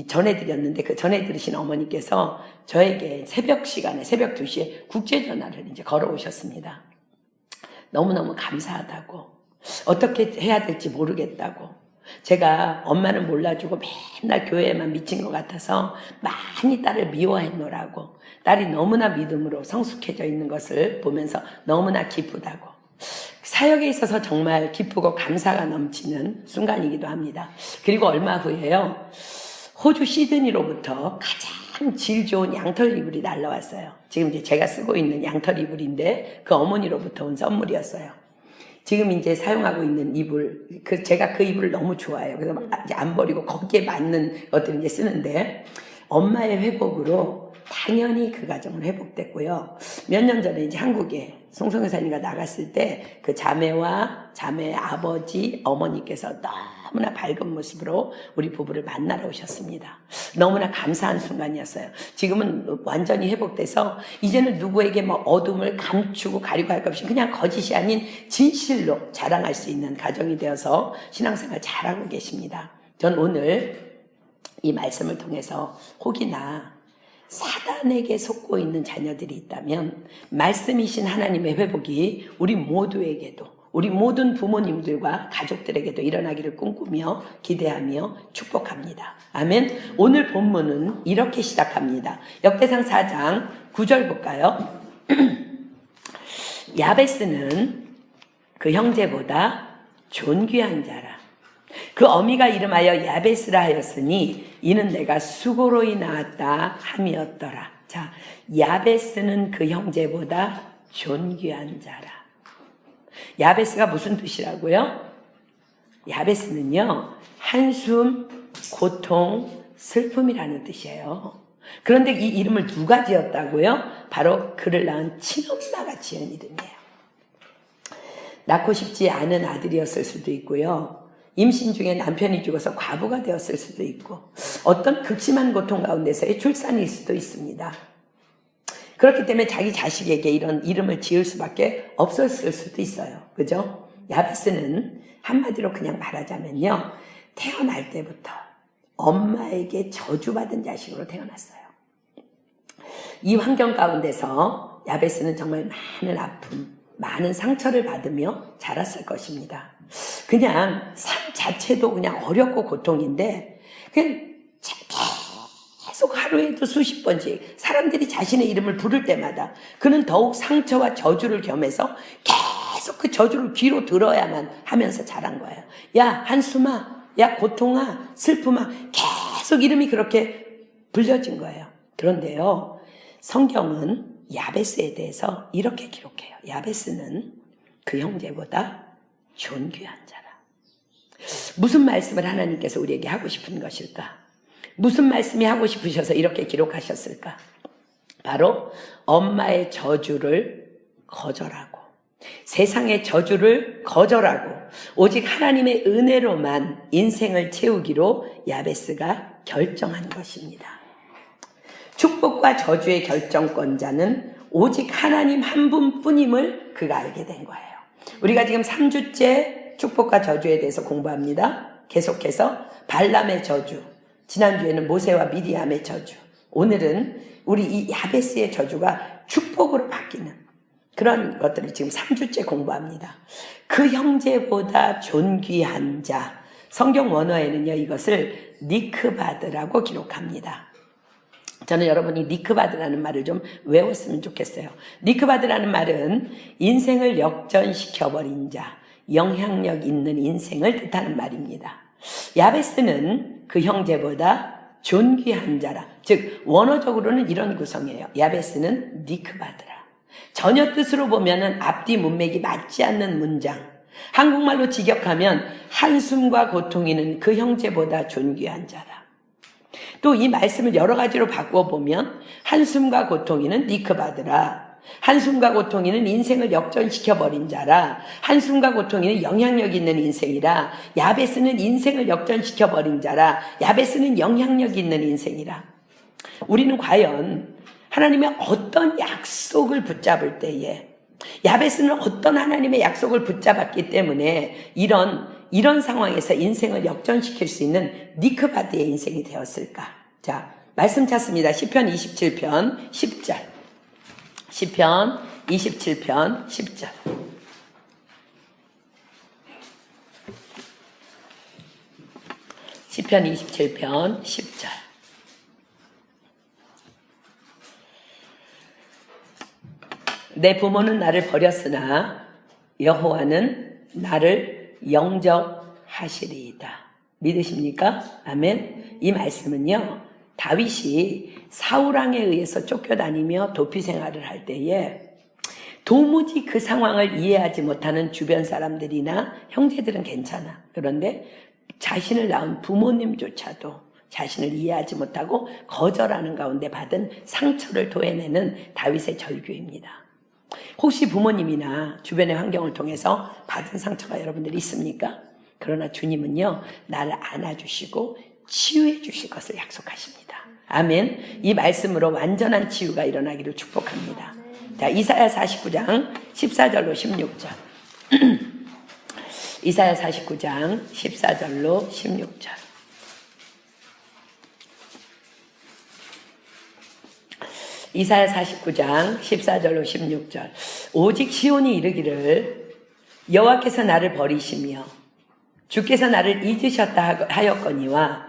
전해드렸는데 그 전해드리신 어머니께서 저에게 새벽 시간에 새벽 2시에 국제전화를 이제 걸어오셨습니다. 너무너무 감사하다고, 어떻게 해야 될지 모르겠다고, 제가 엄마는 몰라주고 맨날 교회에만 미친 것 같아서 많이 딸을 미워했노라고, 딸이 너무나 믿음으로 성숙해져 있는 것을 보면서 너무나 기쁘다고, 사역에 있어서 정말 기쁘고 감사가 넘치는 순간이기도 합니다. 그리고 얼마 후에요, 호주 시드니로부터 가장 질 좋은 양털 이불이 날라왔어요. 지금 이제 제가 쓰고 있는 양털 이불인데 그 어머니로부터 온 선물이었어요. 지금 이제 사용하고 있는 이불, 제가 그 이불을 너무 좋아해요. 그래서 이제 안 버리고 거기에 맞는 것들을 이제 쓰는데, 엄마의 회복으로 당연히 그 가정은 회복됐고요. 몇 년 전에 이제 한국에 송성교사님과 나갔을 때 그 자매와 자매의 아버지, 어머니께서 너무나 밝은 모습으로 우리 부부를 만나러 오셨습니다. 너무나 감사한 순간이었어요. 지금은 완전히 회복돼서 이제는 누구에게 뭐 어둠을 감추고 가리고 할 것 없이 그냥 거짓이 아닌 진실로 자랑할 수 있는 가정이 되어서 신앙생활 잘하고 계십니다. 전 오늘 이 말씀을 통해서 혹이나 사단에게 속고 있는 자녀들이 있다면 말씀이신 하나님의 회복이 우리 모두에게도, 우리 모든 부모님들과 가족들에게도 일어나기를 꿈꾸며 기대하며 축복합니다. 아멘. 오늘 본문은 이렇게 시작합니다. 역대상 4장 9절 볼까요? 야베스는 그 형제보다 존귀한 자라. 그 어미가 이름하여 야베스라 하였으니 이는 내가 수고로이 낳았다 함이었더라. 자, 야베스는 그 형제보다 존귀한 자라. 야베스가 무슨 뜻이라고요? 야베스는요, 한숨, 고통, 슬픔이라는 뜻이에요. 그런데 이 이름을 누가 지었다고요? 바로 그를 낳은 친엄마가 지은 이름이에요. 낳고 싶지 않은 아들이었을 수도 있고요, 임신 중에 남편이 죽어서 과부가 되었을 수도 있고, 어떤 극심한 고통 가운데서의 출산일 수도 있습니다. 그렇기 때문에 자기 자식에게 이런 이름을 지을 수밖에 없었을 수도 있어요. 그죠? 야베스는 한마디로 그냥 말하자면요, 태어날 때부터 엄마에게 저주받은 자식으로 태어났어요. 이 환경 가운데서 야베스는 정말 많은 아픔, 많은 상처를 받으며 자랐을 것입니다. 그냥 삶 자체도 그냥 어렵고 고통인데, 그냥 계속 하루에도 수십 번씩 사람들이 자신의 이름을 부를 때마다 그는 더욱 상처와 저주를 겸해서 계속 그 저주를 귀로 들어야만 하면서 자란 거예요. 야, 한숨아, 야, 고통아, 슬픔아, 계속 이름이 그렇게 불려진 거예요. 그런데요, 성경은 야베스에 대해서 이렇게 기록해요. 야베스는 그 형제보다 존귀한 자라. 무슨 말씀을 하나님께서 우리에게 하고 싶은 것일까? 무슨 말씀이 하고 싶으셔서 이렇게 기록하셨을까? 바로 엄마의 저주를 거절하고, 세상의 저주를 거절하고 오직 하나님의 은혜로만 인생을 채우기로 야베스가 결정한 것입니다. 축복과 저주의 결정권자는 오직 하나님 한 분뿐임을 그가 알게 된 거예요. 우리가 지금 3주째 축복과 저주에 대해서 공부합니다. 계속해서 발람의 저주, 지난주에는 모세와 미디암의 저주, 오늘은 우리 이 야베스의 저주가 축복으로 바뀌는 그런 것들을 지금 3주째 공부합니다. 그 형제보다 존귀한 자, 성경 원어에는요, 이것을 니크바드라고 기록합니다. 저는 여러분이 니크바드라는 말을 좀 외웠으면 좋겠어요. 니크바드라는 말은 인생을 역전시켜버린 자, 영향력 있는 인생을 뜻하는 말입니다. 야베스는 그 형제보다 존귀한 자라. 즉 원어적으로는 이런 구성이에요. 야베스는 니크바드라. 전혀 뜻으로 보면은 앞뒤 문맥이 맞지 않는 문장. 한국말로 직역하면 한숨과 고통이는 그 형제보다 존귀한 자라. 또 이 말씀을 여러 가지로 바꾸어 보면 한숨과 고통이는 니크바드라. 한숨과 고통이는 인생을 역전시켜버린 자라. 한숨과 고통이는 영향력 있는 인생이라. 야베스는 인생을 역전시켜버린 자라. 야베스는 영향력 있는 인생이라. 우리는 과연 하나님의 어떤 약속을 붙잡을 때에, 야베스는 어떤 하나님의 약속을 붙잡았기 때문에 이런 상황에서 인생을 역전시킬 수 있는 니크바드의 인생이 되었을까? 자, 말씀 찾습니다. 시편 27편 10절. 시편 27편 10절. 시편 27편 10절. 내 부모는 나를 버렸으나 여호와는 나를 영접하시리이다. 믿으십니까? 아멘. 이 말씀은요, 다윗이 사울왕에 의해서 쫓겨다니며 도피 생활을 할 때에 도무지 그 상황을 이해하지 못하는 주변 사람들이나 형제들은 괜찮아. 그런데 자신을 낳은 부모님조차도 자신을 이해하지 못하고 거절하는 가운데 받은 상처를 도해내는 다윗의 절규입니다. 혹시 부모님이나 주변의 환경을 통해서 받은 상처가 여러분들이 있습니까? 그러나 주님은요, 나를 안아주시고 치유해 주실 것을 약속하십니다. 아멘. 이 말씀으로 완전한 치유가 일어나기를 축복합니다. 자, 이사야 49장 14절로 16절. 이사야 49장 14절로 16절. 이사야 49장 14절로 16절. 오직 시온이 이르기를 여호와께서 나를 버리시며 주께서 나를 잊으셨다 하였거니와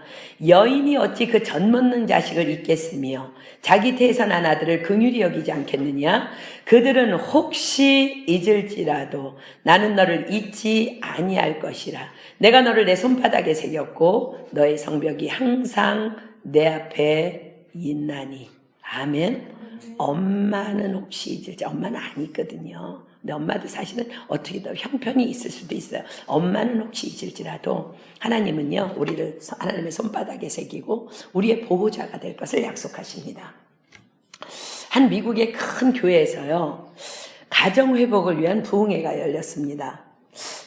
여인이 어찌 그 젖먹는 자식을 잊겠으며 자기 태에서 난 아들을 긍휼히 여기지 않겠느냐. 그들은 혹시 잊을지라도 나는 너를 잊지 아니할 것이라. 내가 너를 내 손바닥에 새겼고 너의 성벽이 항상 내 앞에 있나니. 아멘. 엄마는 혹시 잊을지, 엄마는 안 잊거든요. 근데 엄마도 사실은 어떻게 더 형편이 있을 수도 있어요. 엄마는 혹시 잊을지라도 하나님은요, 우리를 하나님의 손바닥에 새기고 우리의 보호자가 될 것을 약속하십니다. 한 미국의 큰 교회에서요, 가정회복을 위한 부흥회가 열렸습니다.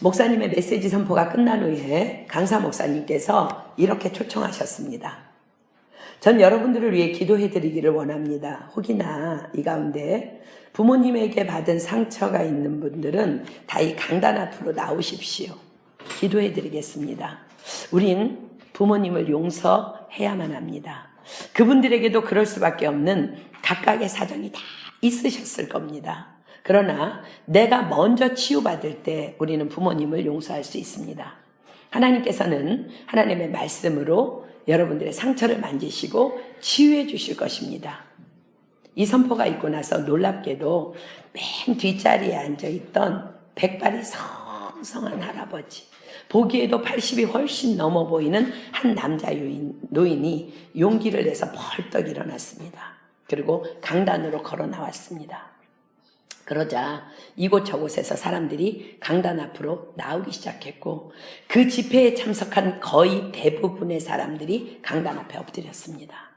목사님의 메시지 선포가 끝난 후에 강사 목사님께서 이렇게 초청하셨습니다. 전 여러분들을 위해 기도해드리기를 원합니다. 혹이나 이 가운데 부모님에게 받은 상처가 있는 분들은 다 이 강단 앞으로 나오십시오. 기도해드리겠습니다. 우린 부모님을 용서해야만 합니다. 그분들에게도 그럴 수밖에 없는 각각의 사정이 다 있으셨을 겁니다. 그러나 내가 먼저 치유받을 때 우리는 부모님을 용서할 수 있습니다. 하나님께서는 하나님의 말씀으로 여러분들의 상처를 만지시고 치유해 주실 것입니다. 이 선포가 있고 나서 놀랍게도 맨 뒷자리에 앉아있던 백발이 성성한 할아버지, 보기에도 80이 훨씬 넘어 보이는 한 남자 노인이 용기를 내서 벌떡 일어났습니다. 그리고 강단으로 걸어 나왔습니다. 그러자 이곳저곳에서 사람들이 강단 앞으로 나오기 시작했고 그 집회에 참석한 거의 대부분의 사람들이 강단 앞에 엎드렸습니다.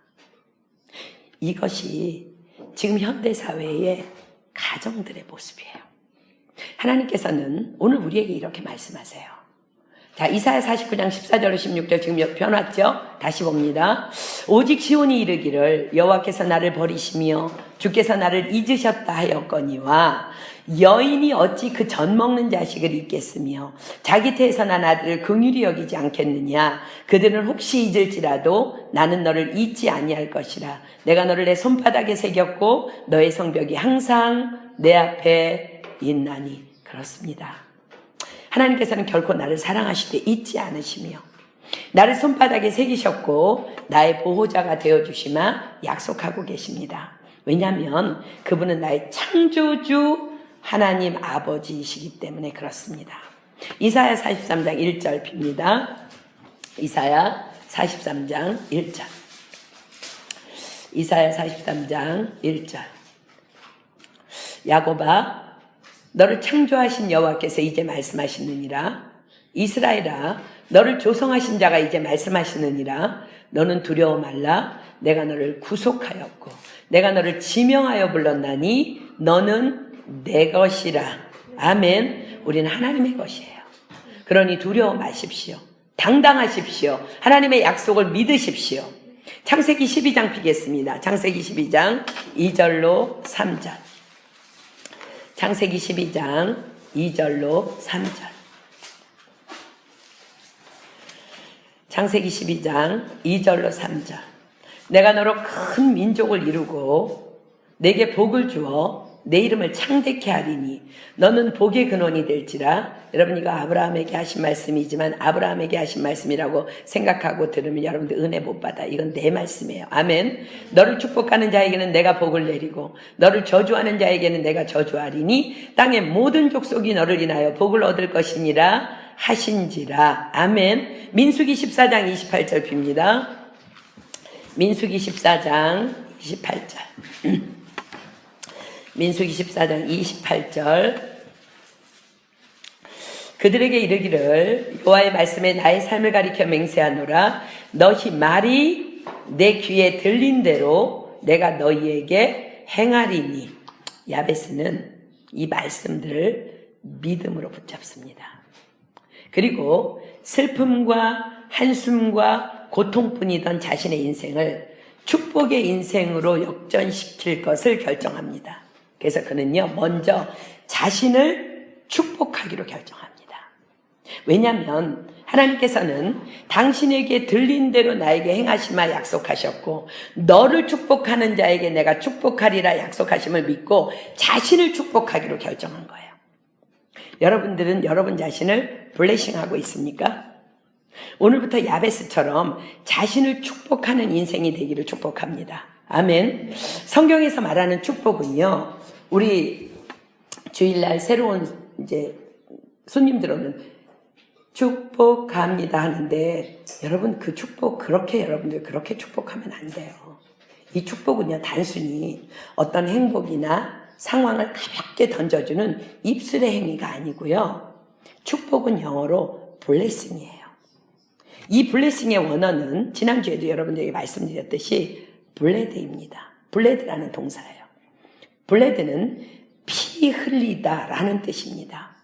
이것이 지금 현대사회의 가정들의 모습이에요. 하나님께서는 오늘 우리에게 이렇게 말씀하세요. 자, 이사야 49장 14절로 16절 지금 펴놨죠? 다시 봅니다. 오직 시온이 이르기를 여호와께서 나를 버리시며 주께서 나를 잊으셨다 하였거니와 여인이 어찌 그 젖먹는 자식을 잊겠으며 자기 태에서 난 아들을 긍휼히 여기지 않겠느냐. 그들은 혹시 잊을지라도 나는 너를 잊지 아니할 것이라. 내가 너를 내 손바닥에 새겼고 너의 성벽이 항상 내 앞에 있나니. 그렇습니다. 하나님께서는 결코 나를 사랑하시되 잊지 않으시며 나를 손바닥에 새기셨고 나의 보호자가 되어주시마 약속하고 계십니다. 왜냐하면 그분은 나의 창조주 하나님 아버지이시기 때문에 그렇습니다. 이사야 43장 1절 핍니다. 이사야 43장 1절. 이사야 43장 1절. 야곱아, 너를 창조하신 여호와께서 이제 말씀하시느니라. 이스라엘아, 너를 조성하신 자가 이제 말씀하시느니라. 너는 두려워 말라. 내가 너를 구속하였고 내가 너를 지명하여 불렀나니 너는 내 것이라. 아멘. 우리는 하나님의 것이에요. 그러니 두려워 마십시오. 당당하십시오. 하나님의 약속을 믿으십시오. 창세기 12장 피겠습니다. 창세기 12장 2절로 3절. 창세기 12장 2절로 3절. 창세기 12장 2절로 3절. 내가 너로 큰 민족을 이루고 내게 복을 주어 내 이름을 창대케 하리니 너는 복의 근원이 될지라. 여러분, 이거 아브라함에게 하신 말씀이지만 아브라함에게 하신 말씀이라고 생각하고 들으면 여러분들 은혜 못 받아. 이건 내 말씀이에요. 아멘. 너를 축복하는 자에게는 내가 복을 내리고 너를 저주하는 자에게는 내가 저주하리니 땅의 모든 족속이 너를 인하여 복을 얻을 것이니라 하신지라. 아멘. 민수기 14장 28절 빕니다. 민수기 14장 28절. 민수기 14장 28절. 그들에게 이르기를 여호와의 말씀에 나의 삶을 가리켜 맹세하노라. 너희 말이 내 귀에 들린 대로 내가 너희에게 행하리니. 야베스는 이 말씀들을 믿음으로 붙잡습니다. 그리고 슬픔과 한숨과 고통뿐이던 자신의 인생을 축복의 인생으로 역전시킬 것을 결정합니다. 그래서 그는요, 먼저 자신을 축복하기로 결정합니다. 왜냐하면 하나님께서는 당신에게 들린 대로 나에게 행하시마 약속하셨고 너를 축복하는 자에게 내가 축복하리라 약속하심을 믿고 자신을 축복하기로 결정한 거예요. 여러분들은 여러분 자신을 블레싱하고 있습니까? 오늘부터 야베스처럼 자신을 축복하는 인생이 되기를 축복합니다. 아멘. 성경에서 말하는 축복은요, 우리 주일날 새로운 이제 손님들 오면 축복합니다 하는데 여러분 그 축복 여러분들 그렇게 축복하면 안 돼요. 이 축복은요 단순히 어떤 행복이나 상황을 가볍게 던져주는 입술의 행위가 아니고요. 축복은 영어로 블레싱이에요. 이 블레싱의 원어는 지난주에도 여러분들에게 말씀드렸듯이 블레드입니다. 블레드라는 동사예요. 블레드는 피 흘리다 라는 뜻입니다.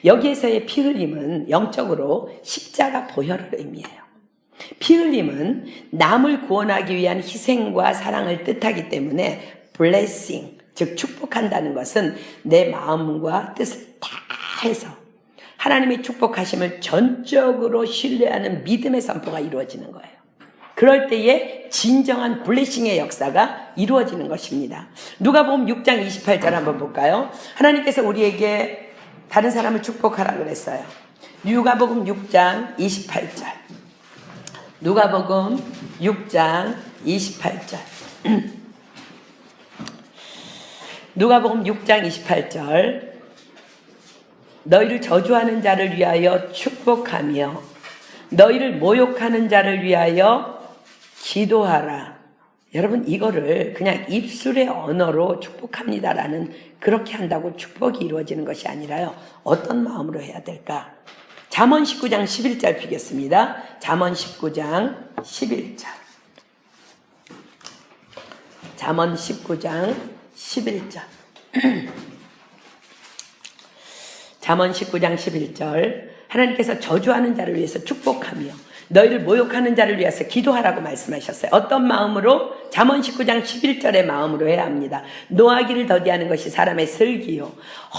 여기에서의 피 흘림은 영적으로 십자가 보혈을 의미해요. 피 흘림은 남을 구원하기 위한 희생과 사랑을 뜻하기 때문에 blessing, 즉 축복한다는 것은 내 마음과 뜻을 다 해서 하나님의 축복하심을 전적으로 신뢰하는 믿음의 선포가 이루어지는 거예요. 그럴 때에 진정한 블레싱의 역사가 이루어지는 것입니다. 누가복음 6장 28절 한번 볼까요? 하나님께서 우리에게 다른 사람을 축복하라 그랬어요. 누가복음 6장 28절. 누가복음 6장 28절. 누가복음 6장 28절. 너희를 저주하는 자를 위하여 축복하며 너희를 모욕하는 자를 위하여 기도하라. 여러분 이거를 그냥 입술의 언어로 축복합니다라는 그렇게 한다고 축복이 이루어지는 것이 아니라요. 어떤 마음으로 해야 될까? 잠언 19장 11절 피겠습니다. 잠언 19장 11절. 잠언 19장 11절. 잠언 19장 11절. 하나님께서 저주하는 자를 위해서 축복하며 너희를 모욕하는 자를 위해서 기도하라고 말씀하셨어요. 어떤 마음으로? 잠언 19장 11절의 마음으로 해야 합니다. 노하기를 더디하는 것이 사람의 슬기요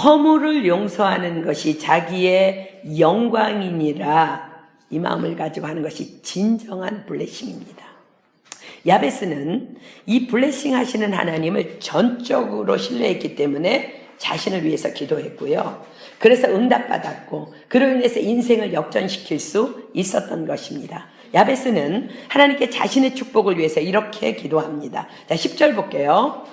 허물을 용서하는 것이 자기의 영광이니라. 이 마음을 가지고 하는 것이 진정한 블레싱입니다. 야베스는 이 블레싱 하시는 하나님을 전적으로 신뢰했기 때문에 자신을 위해서 기도했고요. 그래서 응답받았고 그로 인해서 인생을 역전시킬 수 있었던 것입니다. 야베스는 하나님께 자신의 축복을 위해서 이렇게 기도합니다. 자, 10절 볼게요.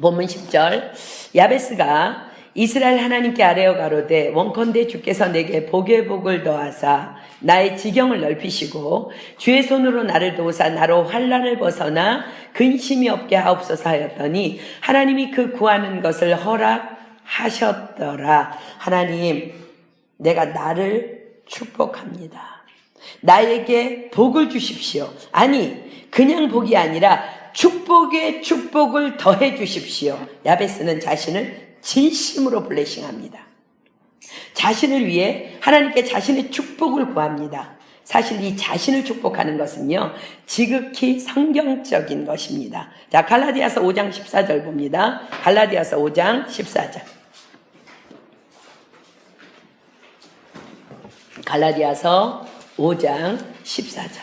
본문 10절. 야베스가 이스라엘 하나님께 아뢰어 가로되 원컨대 주께서 내게 복의 복을 더하사 나의 지경을 넓히시고 주의 손으로 나를 도우사 나로 환난을 벗어나 근심이 없게 하옵소서 하였더니 하나님이 그 구하는 것을 허락하셨더라. 하나님, 내가 나를 축복합니다. 나에게 복을 주십시오. 아니, 그냥 복이 아니라 축복에 축복을 더해 주십시오. 야베스는 자신을 진심으로 블레싱합니다. 자신을 위해 하나님께 자신의 축복을 구합니다. 사실 이 자신을 축복하는 것은요, 지극히 성경적인 것입니다. 자, 갈라디아서 5장 14절 봅니다. 갈라디아서 5장 14절. 갈라디아서 5장 14절.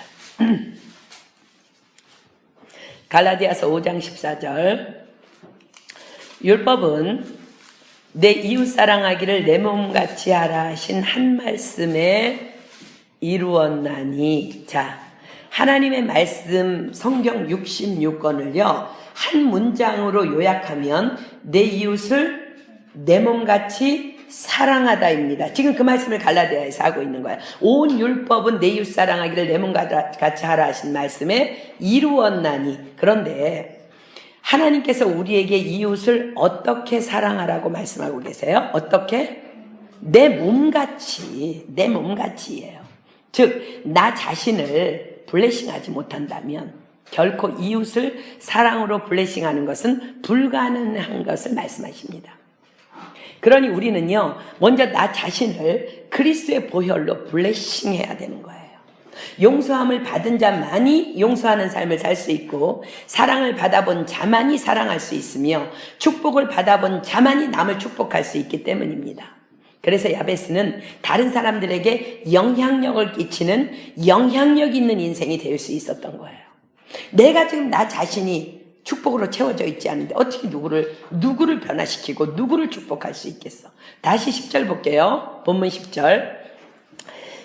갈라디아서 5장 14절. 율법은 내 이웃 사랑하기를 내 몸같이 하라 하신 한 말씀에 이루었나니. 자, 하나님의 말씀 성경 66권을요 한 문장으로 요약하면 내 이웃을 내 몸같이 사랑하다입니다. 지금 그 말씀을 갈라디아에서 하고 있는 거예요. 온 율법은 내 이웃 사랑하기를 내 몸같이 하라 하신 말씀에 이루었나니. 그런데 하나님께서 우리에게 이웃을 어떻게 사랑하라고 말씀하고 계세요? 어떻게? 내 몸같이예요. 즉, 나 자신을 블레싱하지 못한다면 결코 이웃을 사랑으로 블레싱하는 것은 불가능한 것을 말씀하십니다. 그러니 우리는요, 먼저 나 자신을 그리스도의 보혈로 블레싱해야 되는 거예요. 용서함을 받은 자만이 용서하는 삶을 살 수 있고, 사랑을 받아본 자만이 사랑할 수 있으며, 축복을 받아본 자만이 남을 축복할 수 있기 때문입니다. 그래서 야베스는 다른 사람들에게 영향력을 끼치는 영향력 있는 인생이 될 수 있었던 거예요. 내가 지금 나 자신이 축복으로 채워져 있지 않은데 어떻게 누구를 변화시키고 누구를 축복할 수 있겠어? 다시 10절 볼게요. 본문 10절.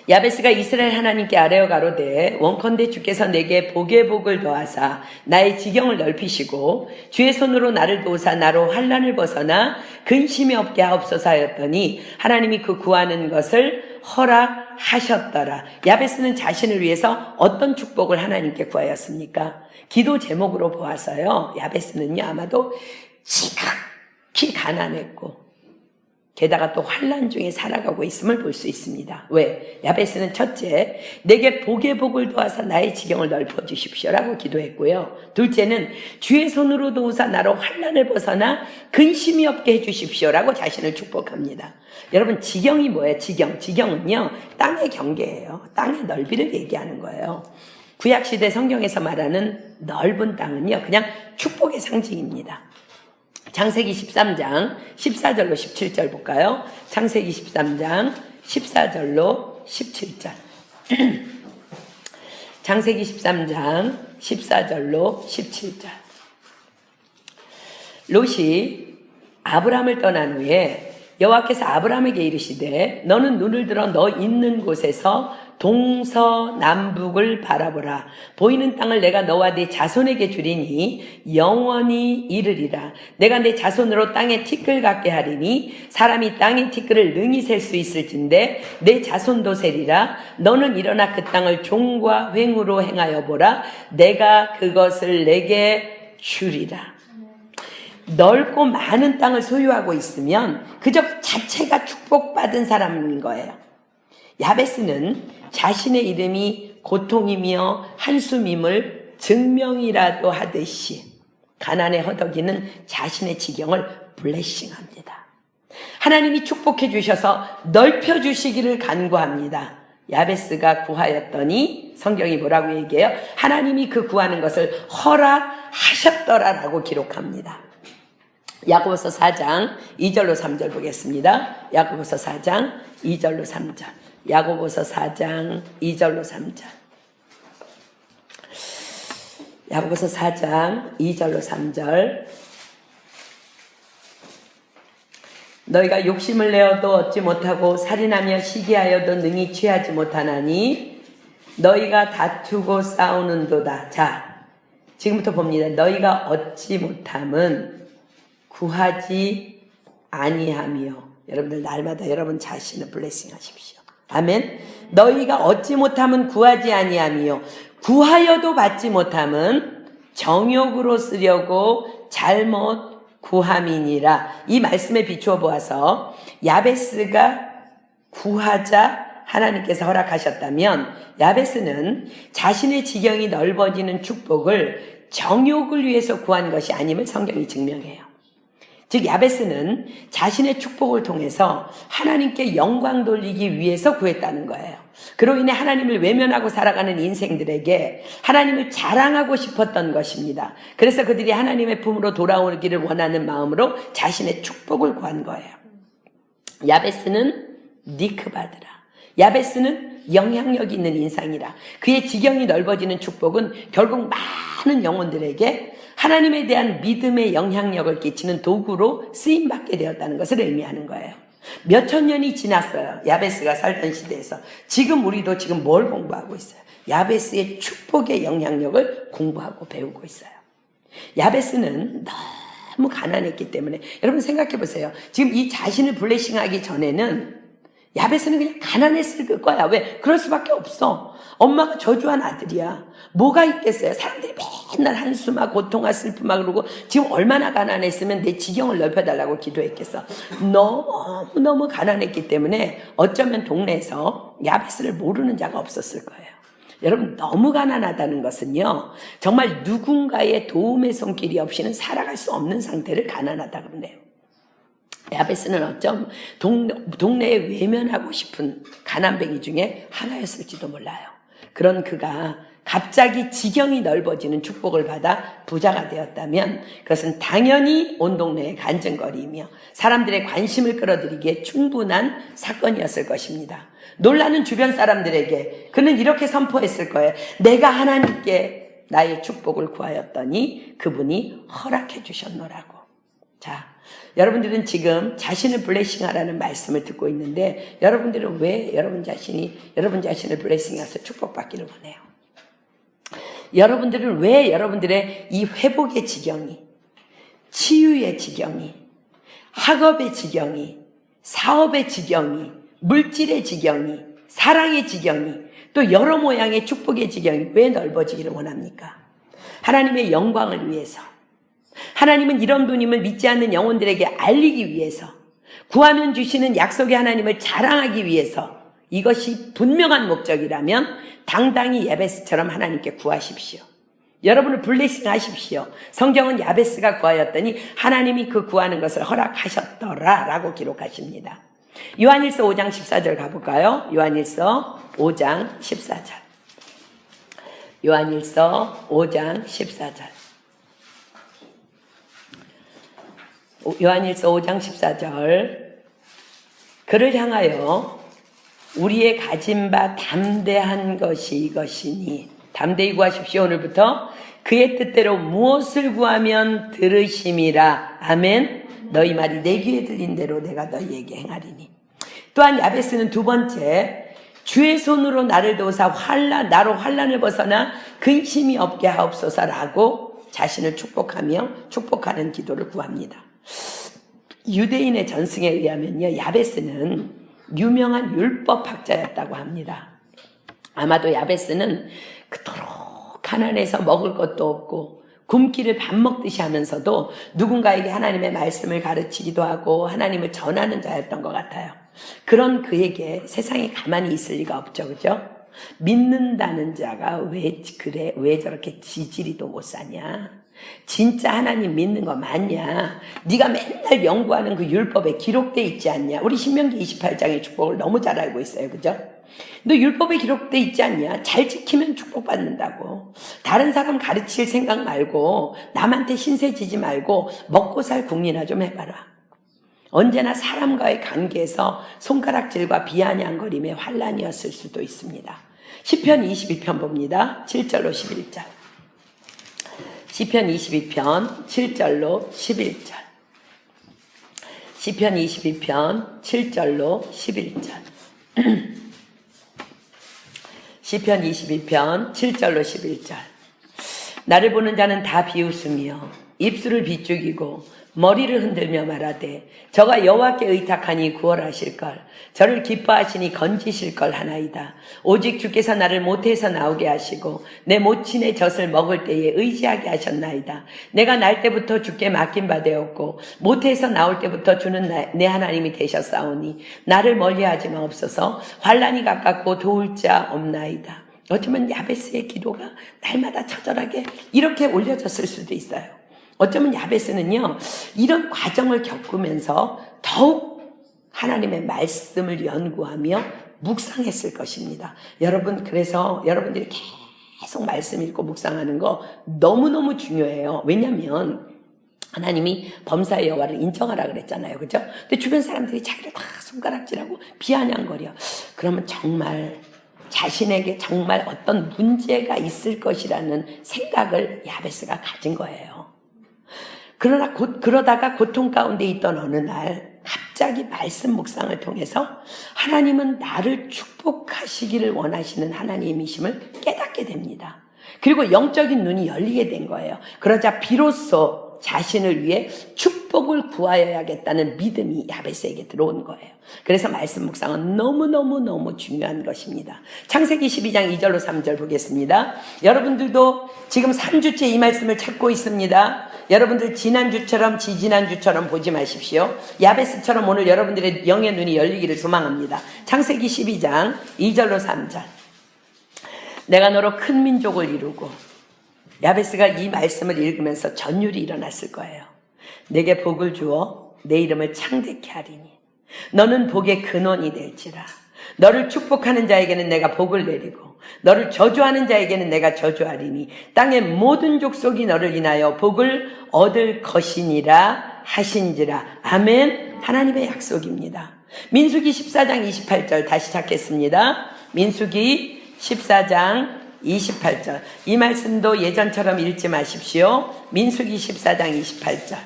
야베스가 이스라엘 하나님께 아뢰어 가로되 원컨대 주께서 내게 복의 복을 더하사 나의 지경을 넓히시고 주의 손으로 나를 도우사 나로 환난을 벗어나 근심이 없게 하옵소서 하였더니 하나님이 그 구하는 것을 허락하셨더라. 야베스는 자신을 위해서 어떤 축복을 하나님께 구하였습니까? 기도 제목으로 보아서요, 야베스는요 아마도 지극히 가난했고 게다가 또 환난 중에 살아가고 있음을 볼 수 있습니다. 왜? 야베스는 첫째, 내게 복의 복을 도와서 나의 지경을 넓혀주십시오라고 기도했고요. 둘째는 주의 손으로 도우사 나로 환난을 벗어나 근심이 없게 해주십시오라고 자신을 축복합니다. 여러분, 지경이 뭐예요? 지경은요 땅의 경계예요. 땅의 넓이를 얘기하는 거예요. 구약시대 성경에서 말하는 넓은 땅은요 그냥 축복의 상징입니다. 창세기 13장 14절로 17절 볼까요? 창세기 13장 14절로 17절. 창세기 13장 14절로 17절. 롯이 아브람을 떠난 후에 여호와께서 아브람에게 이르시되 너는 눈을 들어 너 있는 곳에서 동서남북을 바라보라. 보이는 땅을 내가 너와 네 자손에게 주리니 영원히 이르리라. 내가 내 자손으로 땅에 티끌 같게 하리니 사람이 땅의 티끌을 능히 셀 수 있을진데 내 자손도 세리라. 너는 일어나 그 땅을 종과 횡으로 행하여 보라. 내가 그것을 내게 주리라. 넓고 많은 땅을 소유하고 있으면 그저 자체가 축복받은 사람인 거예요. 야베스는 자신의 이름이 고통이며 한숨임을 증명이라도 하듯이 가난에 허덕이는 자신의 지경을 블레싱합니다. 하나님이 축복해 주셔서 넓혀 주시기를 간구합니다. 야베스가 구하였더니 성경이 뭐라고 얘기해요? 하나님이 그 구하는 것을 허락하셨더라라고 기록합니다. 야고보서 4장 2절로 3절 보겠습니다. 야고보서 4장 2절로 3절. 야고보서 4장 2절로 3절. 야고보서 4장 2절로 3절. 너희가 욕심을 내어도 얻지 못하고 살인하며 시기하여도 능히 취하지 못하나니 너희가 다투고 싸우는도다. 자, 지금부터 봅니다. 너희가 얻지 못함은 구하지 아니하며. 여러분들 날마다 여러분 자신을 블레싱 하십시오. 아멘. 너희가 얻지 못함은 구하지 아니하며 구하여도 받지 못함은 정욕으로 쓰려고 잘못 구함이니라. 이 말씀에 비추어 보아서 야베스가 구하자 하나님께서 허락하셨다면 야베스는 자신의 지경이 넓어지는 축복을 정욕을 위해서 구한 것이 아님을 성경이 증명해요. 즉 야베스는 자신의 축복을 통해서 하나님께 영광 돌리기 위해서 구했다는 거예요. 그로 인해 하나님을 외면하고 살아가는 인생들에게 하나님을 자랑하고 싶었던 것입니다. 그래서 그들이 하나님의 품으로 돌아오기를 원하는 마음으로 자신의 축복을 구한 거예요. 야베스는 니크바드라. 야베스는 영향력 있는 인상이라. 그의 지경이 넓어지는 축복은 결국 많은 영혼들에게 하나님에 대한 믿음의 영향력을 끼치는 도구로 쓰임받게 되었다는 것을 의미하는 거예요. 몇천 년이 지났어요. 야베스가 살던 시대에서. 지금 우리도 지금 뭘 공부하고 있어요? 야베스의 축복의 영향력을 공부하고 배우고 있어요. 야베스는 너무 가난했기 때문에 여러분 생각해 보세요. 지금 이 자신을 블레싱하기 전에는 야베스는 그냥 가난했을 거야. 왜? 그럴 수밖에 없어. 엄마가 저주한 아들이야. 뭐가 있겠어요? 사람들이 맨날 한숨아 고통아 슬픔아 그러고 지금 얼마나 가난했으면 내 지경을 넓혀달라고 기도했겠어. 너무 가난했기 때문에 어쩌면 동네에서 야베스를 모르는 자가 없었을 거예요. 여러분 너무 가난하다는 것은요 정말 누군가의 도움의 손길이 없이는 살아갈 수 없는 상태를 가난하다 그러네요. 야베스는 어쩜 동네에 외면하고 싶은 가난뱅이 중에 하나였을지도 몰라요. 그런 그가 갑자기 지경이 넓어지는 축복을 받아 부자가 되었다면 그것은 당연히 온 동네의 간증거리이며 사람들의 관심을 끌어들이기에 충분한 사건이었을 것입니다. 놀라는 주변 사람들에게 그는 이렇게 선포했을 거예요. 내가 하나님께 나의 축복을 구하였더니 그분이 허락해 주셨노라고. 자, 여러분들은 지금 자신을 블레싱하라는 말씀을 듣고 있는데 여러분들은 왜 여러분 자신을 블레싱해서 축복받기를 원해요? 여러분들은 왜 여러분들의 이 회복의 지경이, 치유의 지경이, 학업의 지경이, 사업의 지경이, 물질의 지경이, 사랑의 지경이, 또 여러 모양의 축복의 지경이 왜 넓어지기를 원합니까? 하나님의 영광을 위해서. 하나님은 이런 분임을 믿지 않는 영혼들에게 알리기 위해서, 구하면 주시는 약속의 하나님을 자랑하기 위해서, 이것이 분명한 목적이라면 당당히 야베스처럼 하나님께 구하십시오. 여러분을 블레싱 하십시오. 성경은 야베스가 구하였더니 하나님이 그 구하는 것을 허락하셨더라 라고 기록하십니다. 요한일서 5장 14절 가볼까요? 요한일서 5장 14절. 요한일서 5장 14절. 요한일서 5장 14절. 그를 향하여 우리의 가진 바 담대한 것이 이것이니 담대히 구하십시오. 오늘부터 그의 뜻대로 무엇을 구하면 들으심이라. 아멘. 너희 말이 내 귀에 들린 대로 내가 너희에게 행하리니. 또한 야베스는 두 번째, 주의 손으로 나를 도우사 나로 환난을 벗어나 근심이 없게 하옵소서라고 자신을 축복하며 축복하는 기도를 구합니다. 유대인의 전승에 의하면요, 야베스는 유명한 율법학자였다고 합니다. 아마도 야베스는 그토록 가난해서 먹을 것도 없고 굶기를 밥 먹듯이 하면서도 누군가에게 하나님의 말씀을 가르치기도 하고 하나님을 전하는 자였던 것 같아요. 그런 그에게 세상에 가만히 있을 리가 없죠, 그죠? 믿는다는 자가 왜 저렇게 지지리도 못 사냐? 진짜 하나님 믿는 거 맞냐? 네가 맨날 연구하는 그 율법에 기록돼 있지 않냐? 우리 신명기 28장의 축복을 너무 잘 알고 있어요, 그죠? 너 율법에 기록돼 있지 않냐? 잘 지키면 축복받는다고. 다른 사람 가르칠 생각 말고 남한테 신세 지지 말고 먹고 살 국리나 좀 해봐라. 언제나 사람과의 관계에서 손가락질과 비아냥거림의 환란이었을 수도 있습니다. 시편 22편 봅니다. 7절로 11절. 시편 22편 7절로 11절. 시편 22편 7절로 11절. 시편 22편 7절로 11절. 나를 보는 자는 다 비웃으며 입술을 비죽이고 머리를 흔들며 말하되 저가 여호와께 의탁하니 구원하실걸. 저를 기뻐하시니 건지실걸 하나이다. 오직 주께서 나를 모태에서 나오게 하시고 내 모친의 젖을 먹을 때에 의지하게 하셨나이다. 내가 날 때부터 주께 맡긴 바 되었고 모태에서 나올 때부터 주는 내 하나님이 되셨사오니 나를 멀리하지 마옵소서. 환난이 가깝고 도울 자 없나이다. 어쩌면 야베스의 기도가 날마다 처절하게 이렇게 올려졌을 수도 있어요. 어쩌면 야베스는요, 이런 과정을 겪으면서 더욱 하나님의 말씀을 연구하며 묵상했을 것입니다. 여러분, 그래서 여러분들이 계속 말씀 읽고 묵상하는 거 너무너무 중요해요. 왜냐하면 하나님이 범사의 여호와를 인정하라 그랬잖아요. 그죠? 근데 주변 사람들이 자기를 다 손가락질하고 비아냥거려. 그러면 정말 자신에게 정말 어떤 문제가 있을 것이라는 생각을 야베스가 가진 거예요. 그러다가 고통 가운데 있던 어느 날 갑자기 말씀 묵상을 통해서 하나님은 나를 축복하시기를 원하시는 하나님이심을 깨닫게 됩니다. 그리고 영적인 눈이 열리게 된 거예요. 그러자 비로소 자신을 위해 축복을 구하여야겠다는 믿음이 야베스에게 들어온 거예요. 그래서 말씀 묵상은 너무너무 중요한 것입니다. 창세기 12장 2절로 3절 보겠습니다. 여러분들도 지금 3주째 이 말씀을 찾고 있습니다. 여러분들 지난주처럼 지지난주처럼 보지 마십시오. 야베스처럼 오늘 여러분들의 영의 눈이 열리기를 소망합니다. 창세기 12장 2절로 3절. 내가 너로 큰 민족을 이루고, 야베스가 이 말씀을 읽으면서 전율이 일어났을 거예요. 내게 복을 주어 내 이름을 창대케 하리니 너는 복의 근원이 될지라. 너를 축복하는 자에게는 내가 복을 내리고 너를 저주하는 자에게는 내가 저주하리니 땅의 모든 족속이 너를 인하여 복을 얻을 것이니라 하신지라. 아멘. 하나님의 약속입니다. 민수기 14장 28절 다시 찾겠습니다. 민수기 14장 28절. 이 말씀도 예전처럼 읽지 마십시오. 민수기 14장 28절.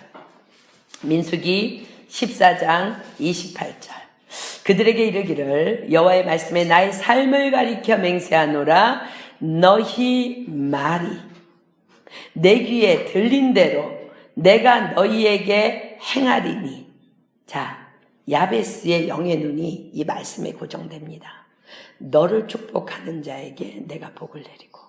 민수기 14장 28절. 그들에게 이르기를 여호와의 말씀에 나의 삶을 가리켜 맹세하노라. 너희 말이 내 귀에 들린 대로 내가 너희에게 행하리니. 자, 야베스의 영의 눈이 이 말씀에 고정됩니다. 너를 축복하는 자에게 내가 복을 내리고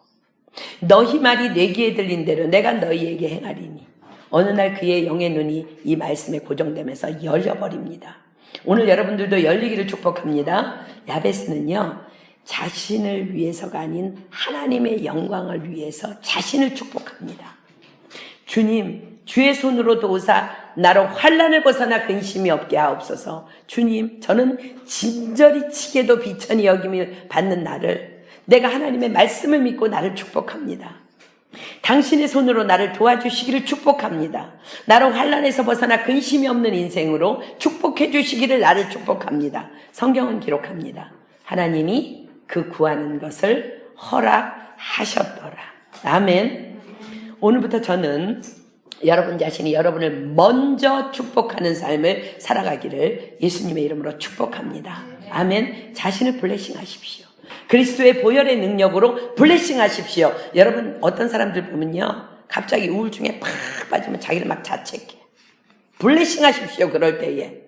너희 말이 내 귀에 들린 대로 내가 너희에게 행하리니. 어느 날 그의 영의 눈이 이 말씀에 고정되면서 열려버립니다. 오늘 여러분들도 열리기를 축복합니다. 야베스는요, 자신을 위해서가 아닌 하나님의 영광을 위해서 자신을 축복합니다. 주님, 주의 손으로 도우사 나로 환난을 벗어나 근심이 없게 하옵소서. 주님, 저는 진저리 치게도 비천히 여김을 받는 나를, 내가 하나님의 말씀을 믿고 나를 축복합니다. 당신의 손으로 나를 도와주시기를 축복합니다. 나로 환난에서 벗어나 근심이 없는 인생으로 축복해 주시기를 나를 축복합니다. 성경은 기록합니다. 하나님이 그 구하는 것을 허락하셨더라. 아멘. 오늘부터 저는 여러분 자신이 여러분을 먼저 축복하는 삶을 살아가기를 예수님의 이름으로 축복합니다. 아멘. 자신을 블레싱 하십시오. 그리스도의 보혈의 능력으로 블레싱 하십시오. 여러분, 어떤 사람들 보면요, 갑자기 우울증에 팍 빠지면 자기를 막 자책해. 블레싱 하십시오. 그럴 때에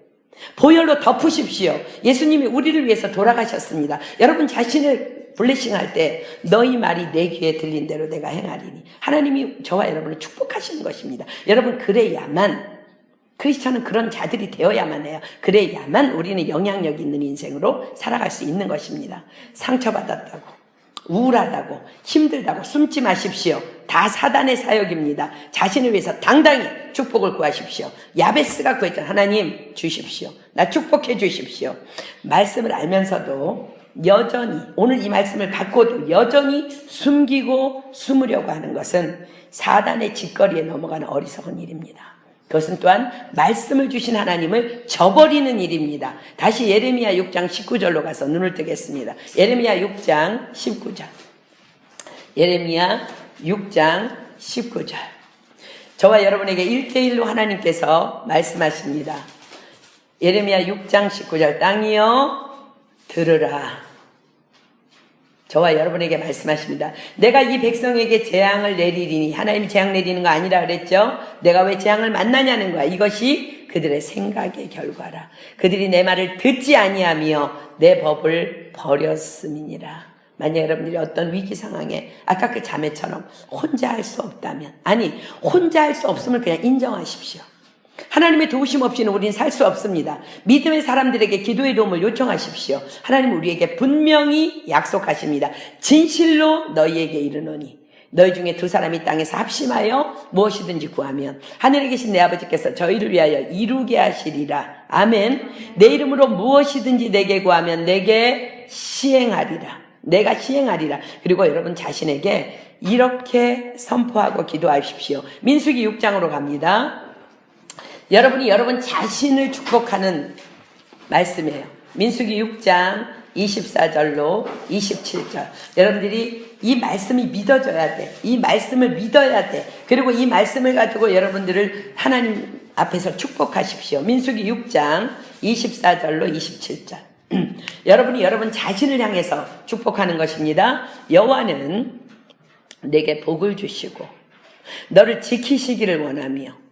보혈로 덮으십시오. 예수님이 우리를 위해서 돌아가셨습니다. 여러분 자신을 블레싱할 때 너희 말이 내 귀에 들린 대로 내가 행하리니. 하나님이 저와 여러분을 축복하시는 것입니다. 여러분, 그래야만, 크리스천은 그런 자들이 되어야만 해요. 그래야만 우리는 영향력 있는 인생으로 살아갈 수 있는 것입니다. 상처받았다고, 우울하다고, 힘들다고 숨지 마십시오. 다 사단의 사역입니다. 자신을 위해서 당당히 축복을 구하십시오. 야베스가 구했잖아요. 하나님 주십시오. 나 축복해 주십시오. 말씀을 알면서도 여전히, 오늘 이 말씀을 갖고도 여전히 숨기고 숨으려고 하는 것은 사단의 짓거리에 넘어가는 어리석은 일입니다. 그것은 또한 말씀을 주신 하나님을 저버리는 일입니다. 다시 예레미야 6장 19절로 가서 눈을 뜨겠습니다. 예레미야 6장 19절. 예레미야 6장 19절. 저와 여러분에게 1대1로 하나님께서 말씀하십니다. 예레미야 6장 19절. 땅이여 들으라. 저와 여러분에게 말씀하십니다. 내가 이 백성에게 재앙을 내리리니, 하나님이 재앙 내리는 거 아니라 그랬죠. 내가 왜 재앙을 만나냐는 거야. 이것이 그들의 생각의 결과라. 그들이 내 말을 듣지 아니하며 내 법을 버렸음이니라. 만약 여러분들이 어떤 위기 상황에 아까 그 자매처럼 혼자 할 수 없다면, 아니 혼자 할 수 없음을 그냥 인정하십시오. 하나님의 도우심 없이는 우리는 살 수 없습니다. 믿음의 사람들에게 기도의 도움을 요청하십시오. 하나님은 우리에게 분명히 약속하십니다. 진실로 너희에게 이르노니 너희 중에 두 사람이 땅에서 합심하여 무엇이든지 구하면 하늘에 계신 내 아버지께서 저희를 위하여 이루게 하시리라. 아멘. 내 이름으로 무엇이든지 내게 구하면 내게 시행하리라. 내가 시행하리라. 그리고 여러분 자신에게 이렇게 선포하고 기도하십시오. 민수기 6장으로 갑니다. 여러분이 여러분 자신을 축복하는 말씀이에요. 민수기 6장 24절로 27절. 여러분들이 이 말씀이 믿어져야 돼. 이 말씀을 믿어야 돼. 그리고 이 말씀을 가지고 여러분들을 하나님 앞에서 축복하십시오. 민수기 6장 24절로 27절. 여러분이 여러분 자신을 향해서 축복하는 것입니다. 여호와는 내게 복을 주시고 너를 지키시기를 원하며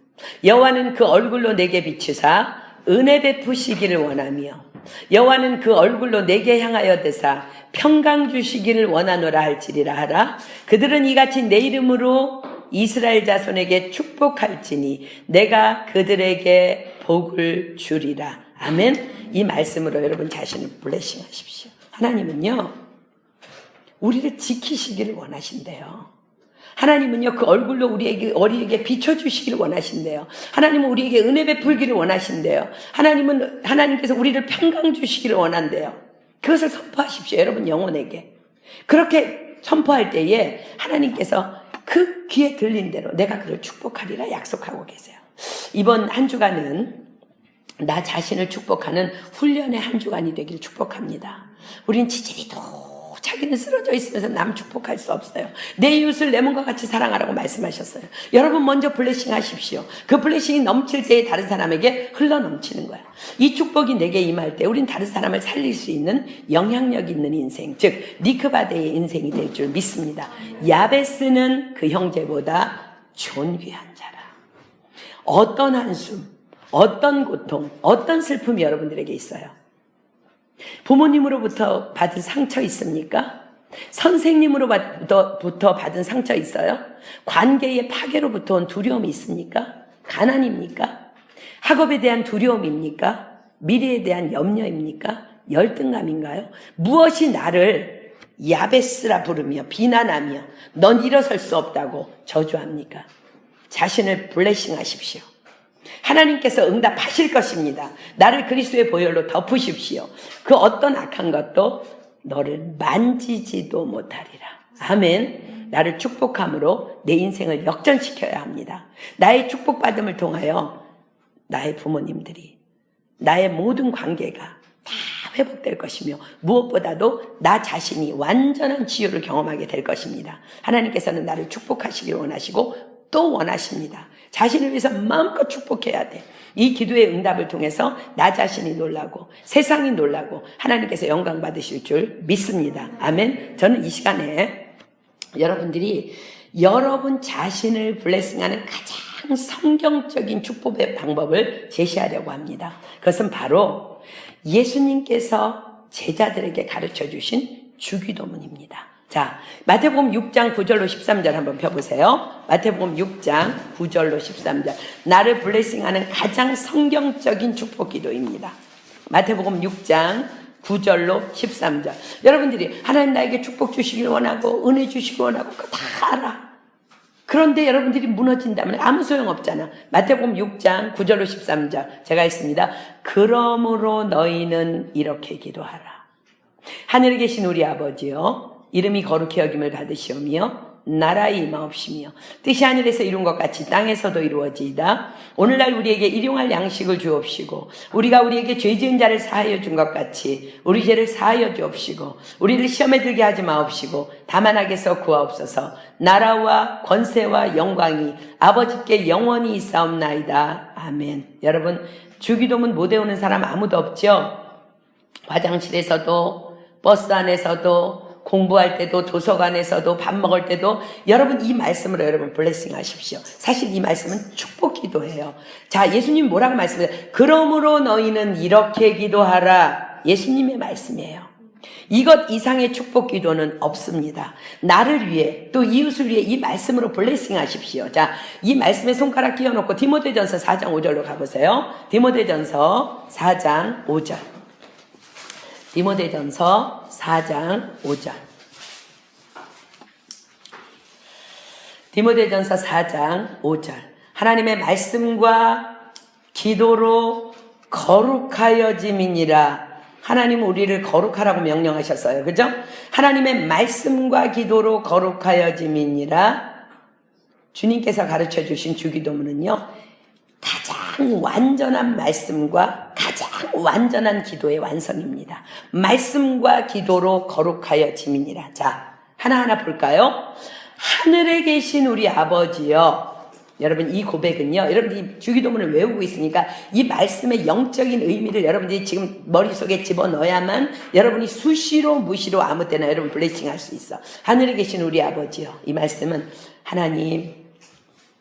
여호와는 그 얼굴로 내게 비추사 은혜 베푸시기를 원하며 여호와는 그 얼굴로 내게 향하여 대사 평강 주시기를 원하노라 할지리라 하라. 그들은 이같이 내 이름으로 이스라엘 자손에게 축복할지니 내가 그들에게 복을 주리라. 아멘. 이 말씀으로 여러분 자신을 블레싱 하십시오. 하나님은요 우리를 지키시기를 원하신대요. 하나님은요 그 얼굴로 우리에게 비춰주시기를 원하신대요. 하나님은 우리에게 은혜 베풀기를 원하신대요. 하나님께서 우리를 평강 주시기를 원한대요. 그것을 선포하십시오. 여러분 영혼에게. 그렇게 선포할 때에 하나님께서 그 귀에 들린 대로 내가 그를 축복하리라 약속하고 계세요. 이번 한 주간은 나 자신을 축복하는 훈련의 한 주간이 되길 축복합니다. 우린 지지리도 자기는 쓰러져 있으면서 남 축복할 수 없어요. 내 이웃을 내 몸과 같이 사랑하라고 말씀하셨어요. 여러분 먼저 블레싱 하십시오. 그 블레싱이 넘칠 때에 다른 사람에게 흘러 넘치는 거야. 이 축복이 내게 임할 때 우린 다른 사람을 살릴 수 있는 영향력 있는 인생, 즉 니크바데의 인생이 될 줄 믿습니다. 야베스는 그 형제보다 존귀한 자라. 어떤 한숨, 어떤 고통, 어떤 슬픔이 여러분들에게 있어요? 부모님으로부터 받은 상처 있습니까? 선생님으로부터 받은 상처 있어요? 관계의 파괴로부터 온 두려움이 있습니까? 가난입니까? 학업에 대한 두려움입니까? 미래에 대한 염려입니까? 열등감인가요? 무엇이 나를 야베스라 부르며 비난하며 넌 일어설 수 없다고 저주합니까? 자신을 블레싱 하십시오. 하나님께서 응답하실 것입니다. 나를 그리스도의 보혈로 덮으십시오. 그 어떤 악한 것도 너를 만지지도 못하리라. 아멘. 나를 축복함으로 내 인생을 역전시켜야 합니다. 나의 축복받음을 통하여 나의 부모님들이, 나의 모든 관계가 다 회복될 것이며 무엇보다도 나 자신이 완전한 치유를 경험하게 될 것입니다. 하나님께서는 나를 축복하시길 원하시고 또 원하십니다. 자신을 위해서 마음껏 축복해야 돼. 이 기도의 응답을 통해서 나 자신이 놀라고 세상이 놀라고 하나님께서 영광 받으실 줄 믿습니다. 아멘. 저는 이 시간에 여러분들이 여러분 자신을 블레싱하는 가장 성경적인 축복의 방법을 제시하려고 합니다. 그것은 바로 예수님께서 제자들에게 가르쳐 주신 주기도문입니다. 자, 마태복음 6장 9절로 13절 한번 펴보세요. 마태복음 6장 9절로 13절. 나를 블레싱하는 가장 성경적인 축복 기도입니다. 마태복음 6장 9절로 13절. 여러분들이 하나님 나에게 축복 주시길 원하고 은혜 주시길 원하고 그거 다 알아. 그런데 여러분들이 무너진다면 아무 소용없잖아. 마태복음 6장 9절로 13절 제가 했습니다. 그러므로 너희는 이렇게 기도하라. 하늘에 계신 우리 아버지요, 이름이 거룩히 여김을 받으시오며 나라의 임하옵시며 뜻이 하늘에서 이룬 것 같이 땅에서도 이루어지이다. 오늘날 우리에게 일용할 양식을 주옵시고 우리가 우리에게 죄 지은 자를 사하여 준 것 같이 우리 죄를 사하여 주옵시고 우리를 시험에 들게 하지 마옵시고 다만 악에서 구하옵소서. 나라와 권세와 영광이 아버지께 영원히 있사옵나이다. 아멘. 여러분 주기도문 못 외우는 사람 아무도 없죠? 화장실에서도 버스 안에서도 공부할 때도 도서관에서도 밥 먹을 때도 여러분 이 말씀으로 여러분 블레싱 하십시오. 사실 이 말씀은 축복 기도예요. 자, 예수님 뭐라고 말씀해요? 그러므로 너희는 이렇게 기도하라. 예수님의 말씀이에요. 이것 이상의 축복 기도는 없습니다. 나를 위해 또 이웃을 위해 이 말씀으로 블레싱 하십시오. 자, 이 말씀에 손가락 끼워놓고 디모데전서 4장 5절로 가보세요. 디모데전서 4장 5절. 디모데전서 4장 5절. 디모데전서 4장 5절. 하나님의 말씀과 기도로 거룩하여짐이니라. 하나님은 우리를 거룩하라고 명령하셨어요. 그죠? 하나님의 말씀과 기도로 거룩하여짐이니라. 주님께서 가르쳐 주신 주기도문은요, 가장 완전한 말씀과 가장 완전한 기도의 완성입니다. 말씀과 기도로 거룩하여짐이니라. 자, 하나하나 볼까요? 하늘에 계신 우리 아버지여. 여러분 이 고백은요, 여러분들이 주기도문을 외우고 있으니까 이 말씀의 영적인 의미를 여러분들이 지금 머릿속에 집어넣어야만 여러분이 수시로 무시로 아무 때나 여러분 블레싱 할 수 있어. 하늘에 계신 우리 아버지요. 이 말씀은 하나님,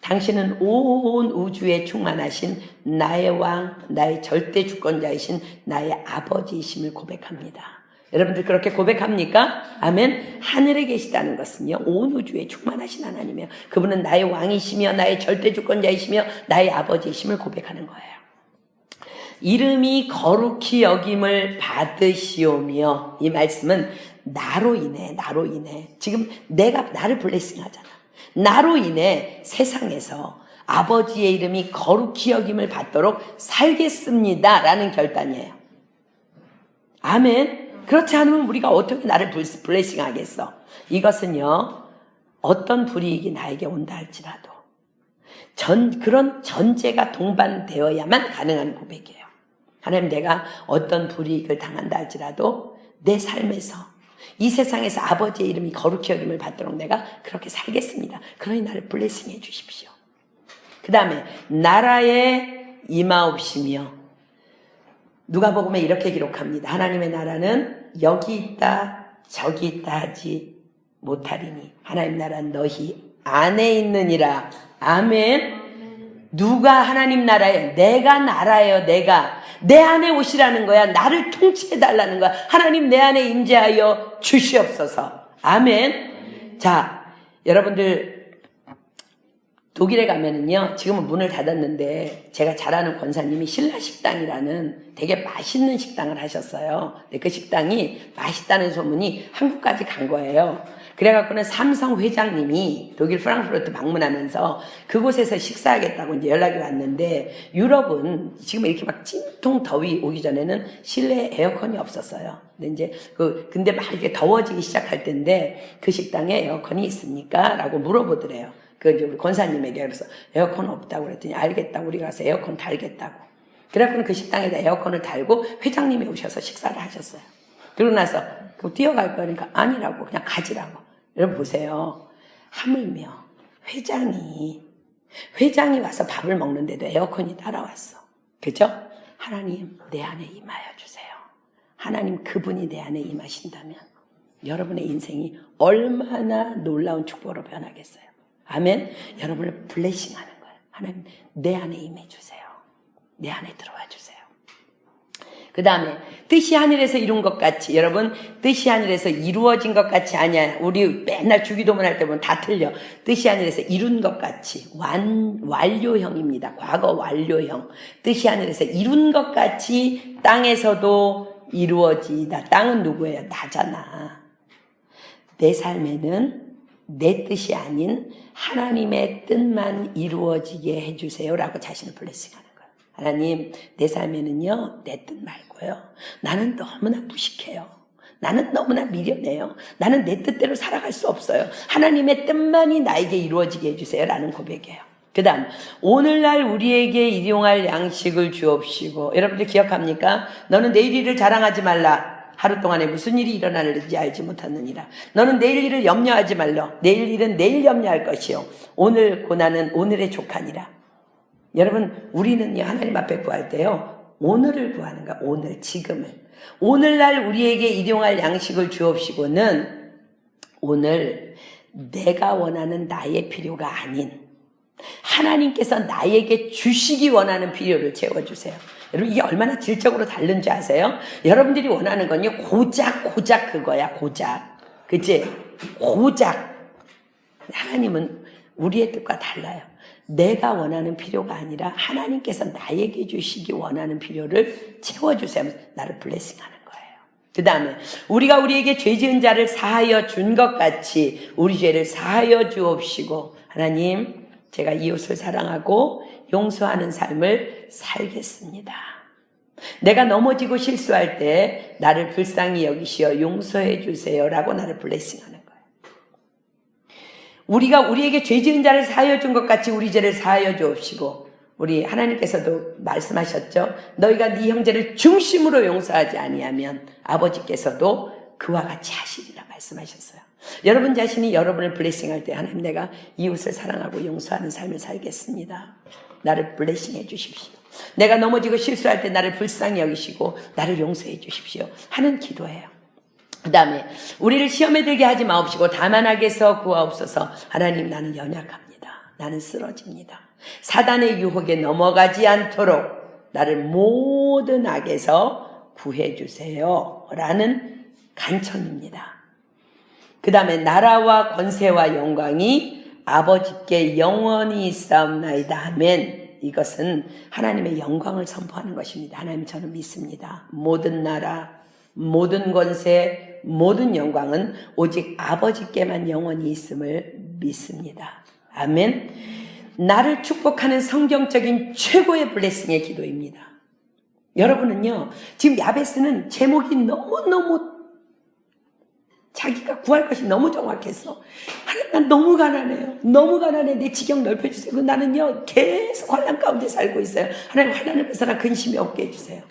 당신은 온 우주에 충만하신 나의 왕, 나의 절대 주권자이신 나의 아버지이심을 고백합니다. 여러분들 그렇게 고백합니까? 아멘. 하늘에 계시다는 것은요, 온 우주에 충만하신 하나님이요, 그분은 나의 왕이시며 나의 절대 주권자이시며 나의 아버지이심을 고백하는 거예요. 이름이 거룩히 여김을 받으시오며. 이 말씀은 나로 인해 지금 내가 나를 블레싱하잖아. 나로 인해 세상에서 아버지의 이름이 거룩히 여김을 받도록 살겠습니다 라는 결단이에요. 아멘. 그렇지 않으면 우리가 어떻게 나를 블레싱 하겠어? 이것은요, 어떤 불이익이 나에게 온다 할지라도 그런 전제가 동반되어야만 가능한 고백이에요. 하나님, 내가 어떤 불이익을 당한다 할지라도 내 삶에서 이 세상에서 아버지의 이름이 거룩히 여김을 받도록 내가 그렇게 살겠습니다. 그러니 나를 블레싱 해 주십시오. 그 다음에 나라에 임하옵시며. 누가복음에 이렇게 기록합니다. 하나님의 나라는 여기 있다 저기 있다 하지 못하리니 하나님 나라는 너희 안에 있느니라. 아멘. 누가 하나님 나라에? 내가 나라예요. 내가 내 안에 오시라는 거야. 나를 통치해 달라는 거야. 하나님 내 안에 임재하여 주시옵소서. 아멘. 자, 여러분들 독일에 가면은요, 지금은 문을 닫았는데 제가 잘 아는 권사님이 신라식당이라는 되게 맛있는 식당을 하셨어요. 근데 그 식당이 맛있다는 소문이 한국까지 간 거예요. 그래갖고는 삼성 회장님이 독일 프랑크푸르트 방문하면서 그곳에서 식사하겠다고 이제 연락이 왔는데, 유럽은 지금 이렇게 막 찜통 더위 오기 전에는 실내에 에어컨이 없었어요. 근데 막 이렇게 더워지기 시작할 때인데 그 식당에 에어컨이 있습니까? 라고 물어보더래요. 우리 권사님에게. 그래서 에어컨 없다고 그랬더니 알겠다고, 우리 가서 에어컨 달겠다고. 그래갖고는 그 식당에다 에어컨을 달고 회장님이 오셔서 식사를 하셨어요. 그러고 나서 뛰어갈 거니까 아니라고, 그냥 가지라고. 여러분 보세요. 하물며 회장이 와서 밥을 먹는데도 에어컨이 따라왔어. 그죠? 하나님 내 안에 임하여 주세요. 하나님 그분이 내 안에 임하신다면 여러분의 인생이 얼마나 놀라운 축복으로 변하겠어요. 아멘. 여러분을 블레싱하는 거예요. 하나님 내 안에 임해 주세요. 내 안에 들어와 주세요. 그 다음에 뜻이 하늘에서 이룬 것 같이, 여러분 뜻이 하늘에서 이루어진 것 같이 아니야. 우리 맨날 주기도문 할 때 보면 다 틀려. 뜻이 하늘에서 이룬 것 같이, 완료형입니다. 과거 완료형. 뜻이 하늘에서 이룬 것 같이 땅에서도 이루어지다. 땅은 누구예요? 나잖아. 내 삶에는 내 뜻이 아닌 하나님의 뜻만 이루어지게 해주세요 라고 자신을 블레싱하는 거예요. 하나님 내 삶에는요, 내 뜻 말고요, 나는 너무나 무식해요. 나는 너무나 미련해요. 나는 내 뜻대로 살아갈 수 없어요. 하나님의 뜻만이 나에게 이루어지게 해주세요 라는 고백이에요. 그 다음, 오늘날 우리에게 일용할 양식을 주옵시고. 여러분들 기억합니까? 너는 내일 일을 자랑하지 말라. 하루 동안에 무슨 일이 일어나는지 알지 못하느니라. 너는 내일 일을 염려하지 말라. 내일 일은 내일 염려할 것이요, 오늘 고난은 오늘의 족하니라. 여러분 우리는요, 하나님 앞에 구할 때요, 오늘을 구하는 거야. 오늘, 지금을. 오늘날 우리에게 일용할 양식을 주옵시고는 오늘 내가 원하는 나의 필요가 아닌 하나님께서 나에게 주시기 원하는 필요를 채워주세요. 여러분 이게 얼마나 질적으로 다른지 아세요? 여러분들이 원하는 건요 고작 그거야. 고작. 그치? 고작. 하나님은 우리의 뜻과 달라요. 내가 원하는 필요가 아니라 하나님께서 나에게 주시기 원하는 필요를 채워주세요. 나를 블레싱하는 거예요. 그 다음에 우리가 우리에게 죄 지은 자를 사하여 준 것 같이 우리 죄를 사하여 주옵시고 하나님 제가 이웃을 사랑하고 용서하는 삶을 살겠습니다. 내가 넘어지고 실수할 때 나를 불쌍히 여기시어 용서해 주세요 라고 나를 블레싱하는 거예요. 우리가 우리에게 죄 지은 자를 사하여 준 것 같이 우리 죄를 사하여 주옵시고 우리 하나님께서도 말씀하셨죠. 너희가 네 형제를 중심으로 용서하지 아니하면 아버지께서도 그와 같이 하시리라 말씀하셨어요. 여러분 자신이 여러분을 블레싱할 때 하나님 내가 이웃을 사랑하고 용서하는 삶을 살겠습니다. 나를 블레싱해 주십시오. 내가 넘어지고 실수할 때 나를 불쌍히 여기시고 나를 용서해 주십시오 하는 기도예요. 그 다음에 우리를 시험에 들게 하지 마옵시고 다만 악에서 구하옵소서. 하나님 나는 연약합니다. 나는 쓰러집니다. 사단의 유혹에 넘어가지 않도록 나를 모든 악에서 구해주세요 라는 간청입니다. 그 다음에 나라와 권세와 영광이 아버지께 영원히 있사옵나이다 하면 이것은 하나님의 영광을 선포하는 것입니다. 하나님 저는 믿습니다. 모든 나라, 모든 권세, 모든 영광은 오직 아버지께만 영원히 있음을 믿습니다. 아멘. 나를 축복하는 성경적인 최고의 블레싱의 기도입니다. 여러분은요 지금 야베스는 제목이 너무너무 자기가 구할 것이 너무 정확했어. 하나님 난 너무 가난해요. 너무 가난해. 내 지경 넓혀주세요. 나는요 계속 환난 가운데 살고 있어요. 하나님 환난을 벗어나 근심이 없게 해주세요.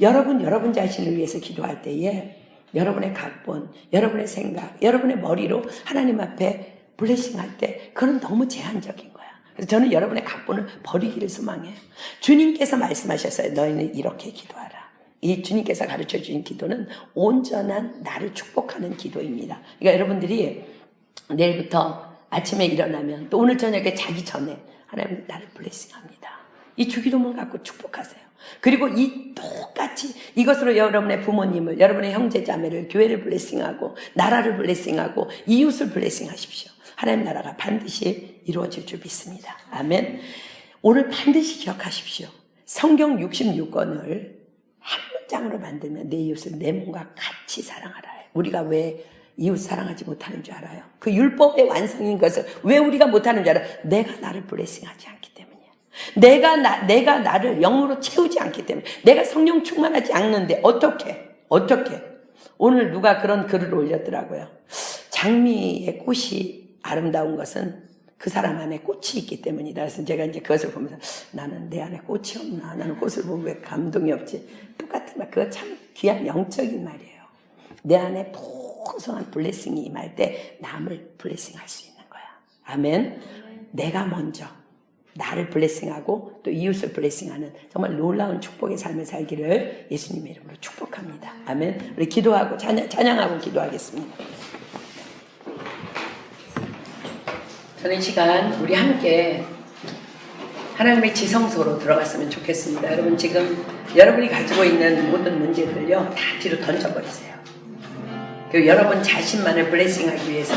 여러분 자신을 위해서 기도할 때에 여러분의 각본, 여러분의 생각, 여러분의 머리로 하나님 앞에 블레싱할 때 그건 너무 제한적인 거야. 그래서 저는 여러분의 각본을 버리기를 소망해요. 주님께서 말씀하셨어요. 너희는 이렇게 기도하라. 이 주님께서 가르쳐 주신 기도는 온전한 나를 축복하는 기도입니다. 그러니까 여러분들이 내일부터 아침에 일어나면 또 오늘 저녁에 자기 전에 하나님 나를 블레싱합니다. 이 주기도문 갖고 축복하세요. 그리고 이 똑같이 이것으로 여러분의 부모님을, 여러분의 형제자매를, 교회를 블레싱하고 나라를 블레싱하고 이웃을 블레싱하십시오. 하나님 나라가 반드시 이루어질 줄 믿습니다. 아멘. 오늘 반드시 기억하십시오. 성경 66권을 한 문장으로 만들면 내 이웃을 내 몸과 같이 사랑하라. 우리가 왜 이웃 사랑하지 못하는 줄 알아요? 그 율법의 완성인 것을 왜 우리가 못하는 줄 알아요? 내가 나를 블레싱하지 않기 때문이야. 내가 나를 영으로 채우지 않기 때문에, 내가 성령 충만하지 않는데 어떻게? 오늘 누가 그런 글을 올렸더라고요. 장미의 꽃이 아름다운 것은 그 사람 안에 꽃이 있기 때문이다. 그래서 제가 이제 그것을 보면서 나는 내 안에 꽃이 없나? 나는 꽃을 보면 왜 감동이 없지? 똑같은 말. 그거 참 귀한 영적인 말이에요. 내 안에 풍성한 블레싱이 임할 때 남을 블레싱할 수 있는 거야. 아멘. 내가 먼저 나를 블레싱하고 또 이웃을 블레싱하는 정말 놀라운 축복의 삶을 살기를 예수님의 이름으로 축복합니다. 아멘. 우리 기도하고 찬양하고 기도하겠습니다. 저는 이 시간 우리 함께 하나님의 지성소로 들어갔으면 좋겠습니다. 여러분 지금 여러분이 가지고 있는 모든 문제들요 다 뒤로 던져버리세요. 그리고 여러분 자신만을 블레싱하기 위해서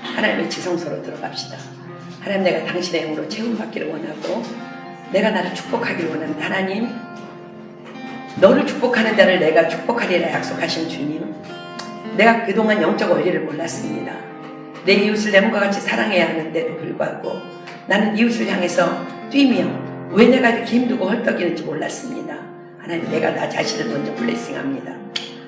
하나님의 지성소로 들어갑시다. 하나님 내가 당신의 영으로 채움받기를 원하고 내가 나를 축복하기를 원합니다. 하나님 너를 축복하는 자를 내가 축복하리라 약속하신 주님, 내가 그동안 영적 원리를 몰랐습니다. 내 이웃을 내 몸과 같이 사랑해야 하는데도 불구하고 나는 이웃을 향해서 뛰며 왜 내가 이렇게 힘들고 헐떡이는지 몰랐습니다. 하나님 내가 나 자신을 먼저 블레싱합니다.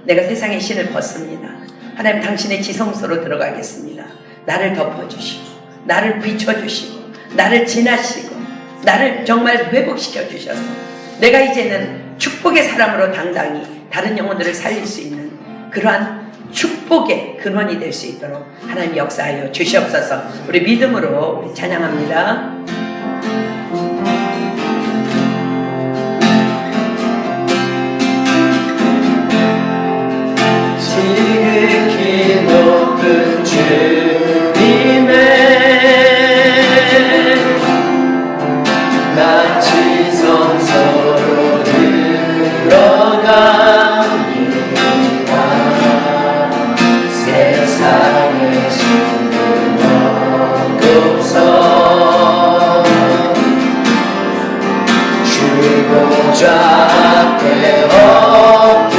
내가 세상의 신을 벗습니다. 하나님 당신의 지성소로 들어가겠습니다. 나를 덮어주시고 나를 비춰주시고 나를 지나시고 나를 정말 회복시켜 주셔서 내가 이제는 축복의 사람으로 당당히 다른 영혼들을 살릴 수 있는 그러한 축복의 근원이 될 수 있도록 하나님 역사하여 주시옵소서. 우리 믿음으로 우리 찬양합니다. 지극히 높은 주 앞에 엎드리리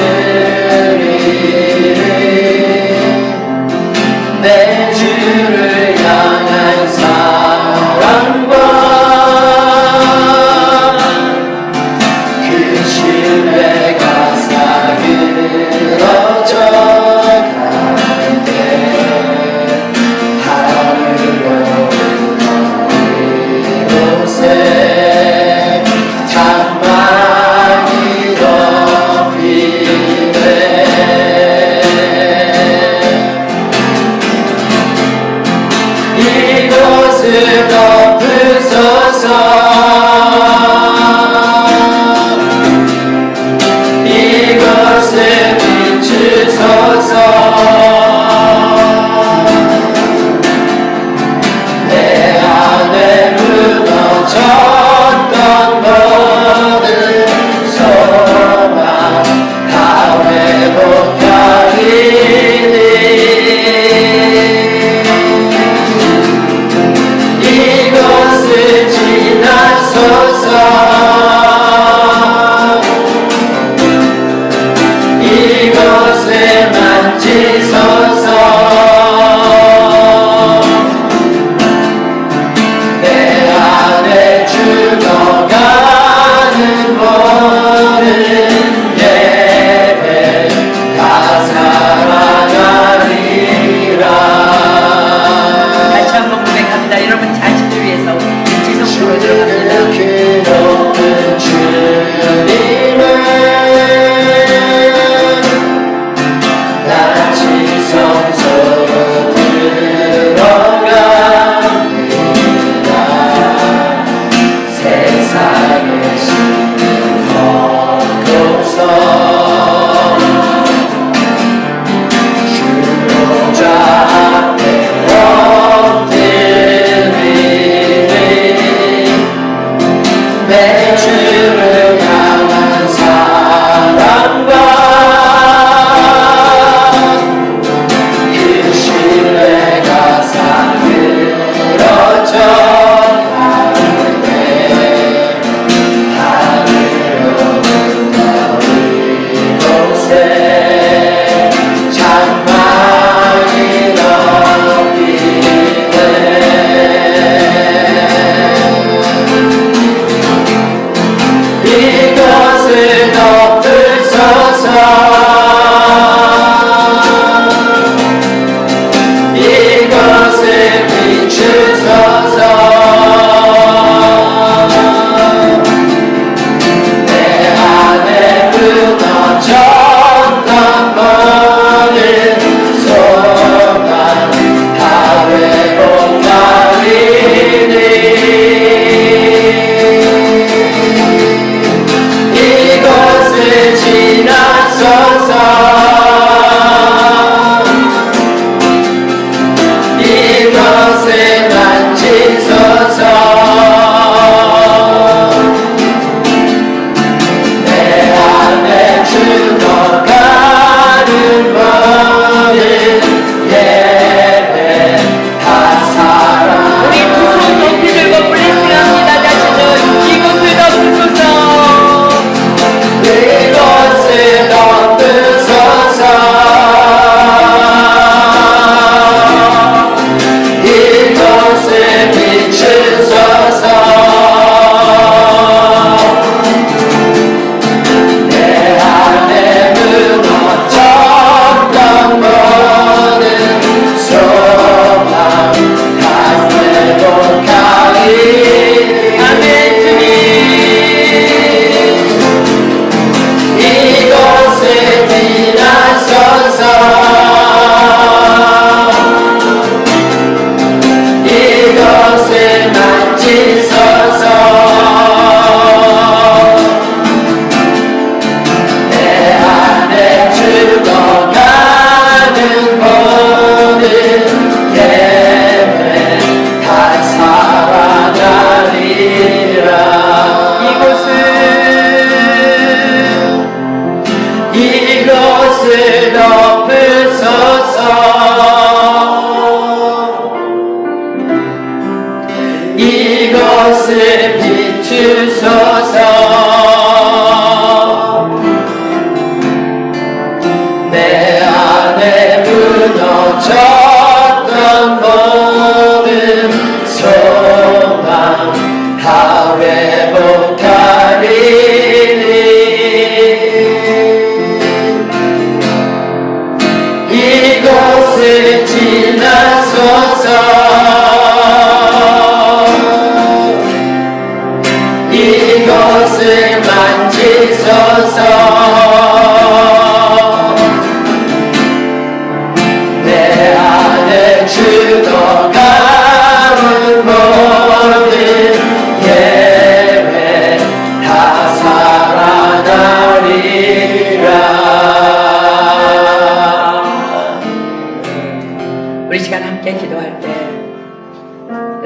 내 주를 향한 사랑과 그 신뢰가 사그러져 갈 때 하루로 이곳에 장막이 덮이네 이곳을 덮으소서 이곳을 비추소서 내 안에 무너졌던 모든 소망 다 회복하리니 이곳을 지나소서 이곳을 만지소서 내 안에 죽어가는 모든 예배 다 살아나리라 다시 한번 고백합니다. 여러분 자신을 위해서 지성으로 들어갑니다. 그 높은 주님을 나 지성소로 들어갑니다 세상의 신을 벗고서 주로자 앞에 엎드리니 내 주를 향한 사랑과 그 신뢰가 사그러져 가는데 하늘로부터 이곳에 장막이 덮이네 이것을 덮으소서 이것을 비추소서 내 안에 무너졌던 모든 소망 다 회복하리니 이곳을 지나소서 이곳을 만지소서 내 안에 죽어가는 모든 예배 다 우리 두 손 높이 들고 블레싱합니다. 자신을 이곳을 덮으소서 이곳을 덮으소서 이곳을 비추소서 내 안에 무너졌던 모든 소망 다 회복하리 아멘 주님 이곳을 지나소서 이곳을 만지소서 내 안에 죽어가는 모든 예배 다 살아나리라 이곳을 덮으소서 이곳을 비추소서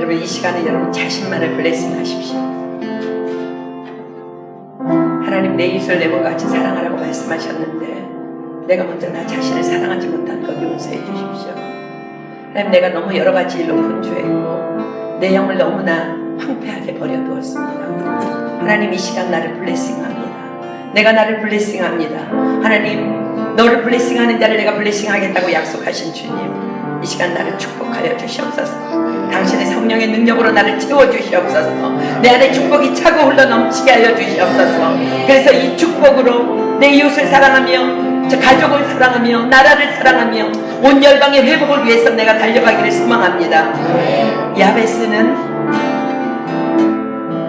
여러분 이 시간에 여러분 자신만을 블레싱 하십시오. 하나님 내 이웃을 내 몸과 같이 사랑하라고 말씀하셨는데 내가 먼저 나 자신을 사랑하지 못한 것 용서해 주십시오. 하나님 내가 너무 여러 가지 일로 분주했고 내 영을 너무나 황폐하게 버려두었습니다. 하나님 이 시간 나를 블레싱합니다. 내가 나를 블레싱합니다. 하나님 너를 블레싱하는 자를 내가 블레싱하겠다고 약속하신 주님 이 시간 나를 축복하여 주시옵소서. 당신의 성령의 능력으로 나를 채워주시옵소서. 내 안에 축복이 차고 흘러 넘치게 하여 주시옵소서. 그래서 이 축복으로 내 이웃을 사랑하며 저 가족을 사랑하며 나라를 사랑하며 온 열방의 회복을 위해서 내가 달려가기를 소망합니다. 야베스는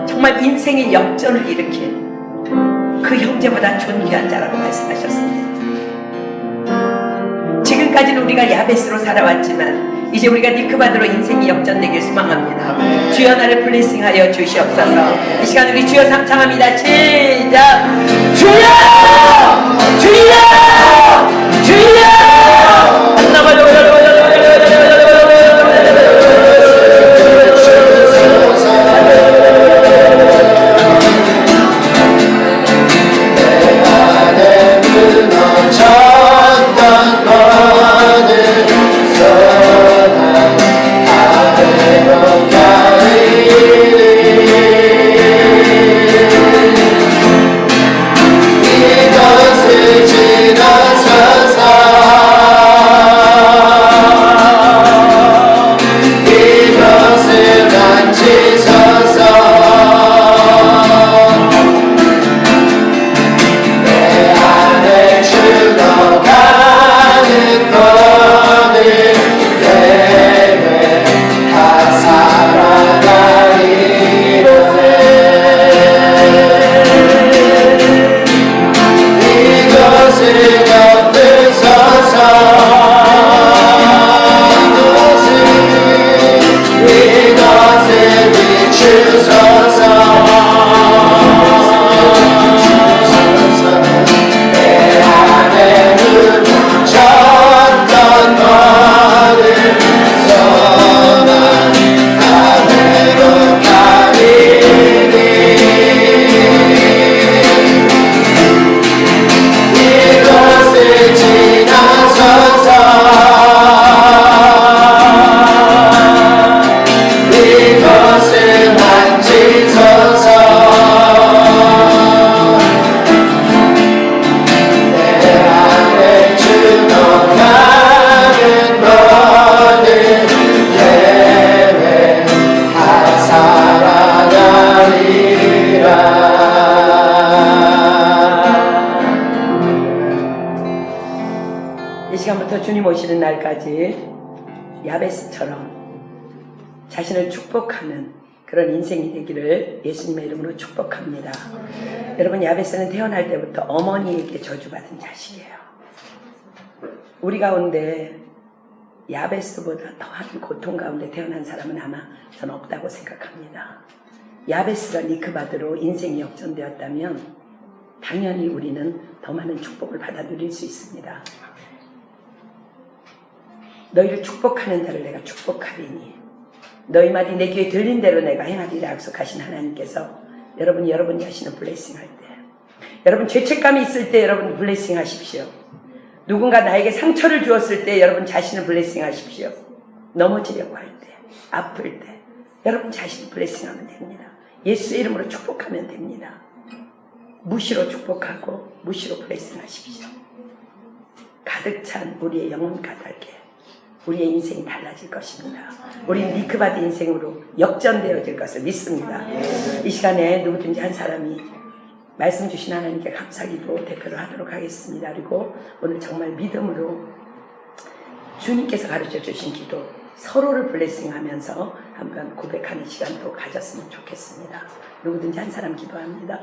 정말 인생의 역전을 일으킨 그 형제보다 존귀한 자라고 말씀하셨습니다. 지금까지는 우리가 야베스로 살아왔지만 이제 우리가 니크바드로 인생이 역전되길 소망합니다. 주여 나를 블레싱하여 주시옵소서. 이 시간 우리 주여 삼창합니다. 시작. 주여! 주여! 주여! 주님 오시는 날까지 야베스처럼 자신을 축복하는 그런 인생이 되기를 예수님의 이름으로 축복합니다. 여러분 야베스는 태어날 때부터 어머니에게 저주받은 자식이에요. 우리 가운데 야베스보다 더한 고통 가운데 태어난 사람은 아마 저는 없다고 생각합니다. 야베스가 니크바드로 인생이 역전되었다면 당연히 우리는 더 많은 축복을 받아 누릴 수 있습니다. 너희를 축복하는 자를 내가 축복하리니 너희 말이 내 귀에 들린 대로 내가 행하리라 약속하신 하나님께서 여러분이 자신을 블레싱할 때 여러분 죄책감이 있을 때 여러분 블레싱 하십시오. 누군가 나에게 상처를 주었을 때 여러분 자신을 블레싱 하십시오. 넘어지려고 할 때 아플 때 여러분 자신을 블레싱하면 됩니다. 예수의 이름으로 축복하면 됩니다. 무시로 축복하고 무시로 블레싱 하십시오. 가득 찬 우리의 영혼 까닭에 우리의 인생이 달라질 것입니다. 우리는 니크바드 인생으로 역전되어질 것을 믿습니다. 이 시간에 누구든지 한 사람이 말씀 주신 하나님께 감사기도 대표로 하도록 하겠습니다. 그리고 오늘 정말 믿음으로 주님께서 가르쳐 주신 기도 서로를 블레싱하면서 한번 고백하는 시간도 가졌으면 좋겠습니다. 누구든지 한 사람 기도합니다.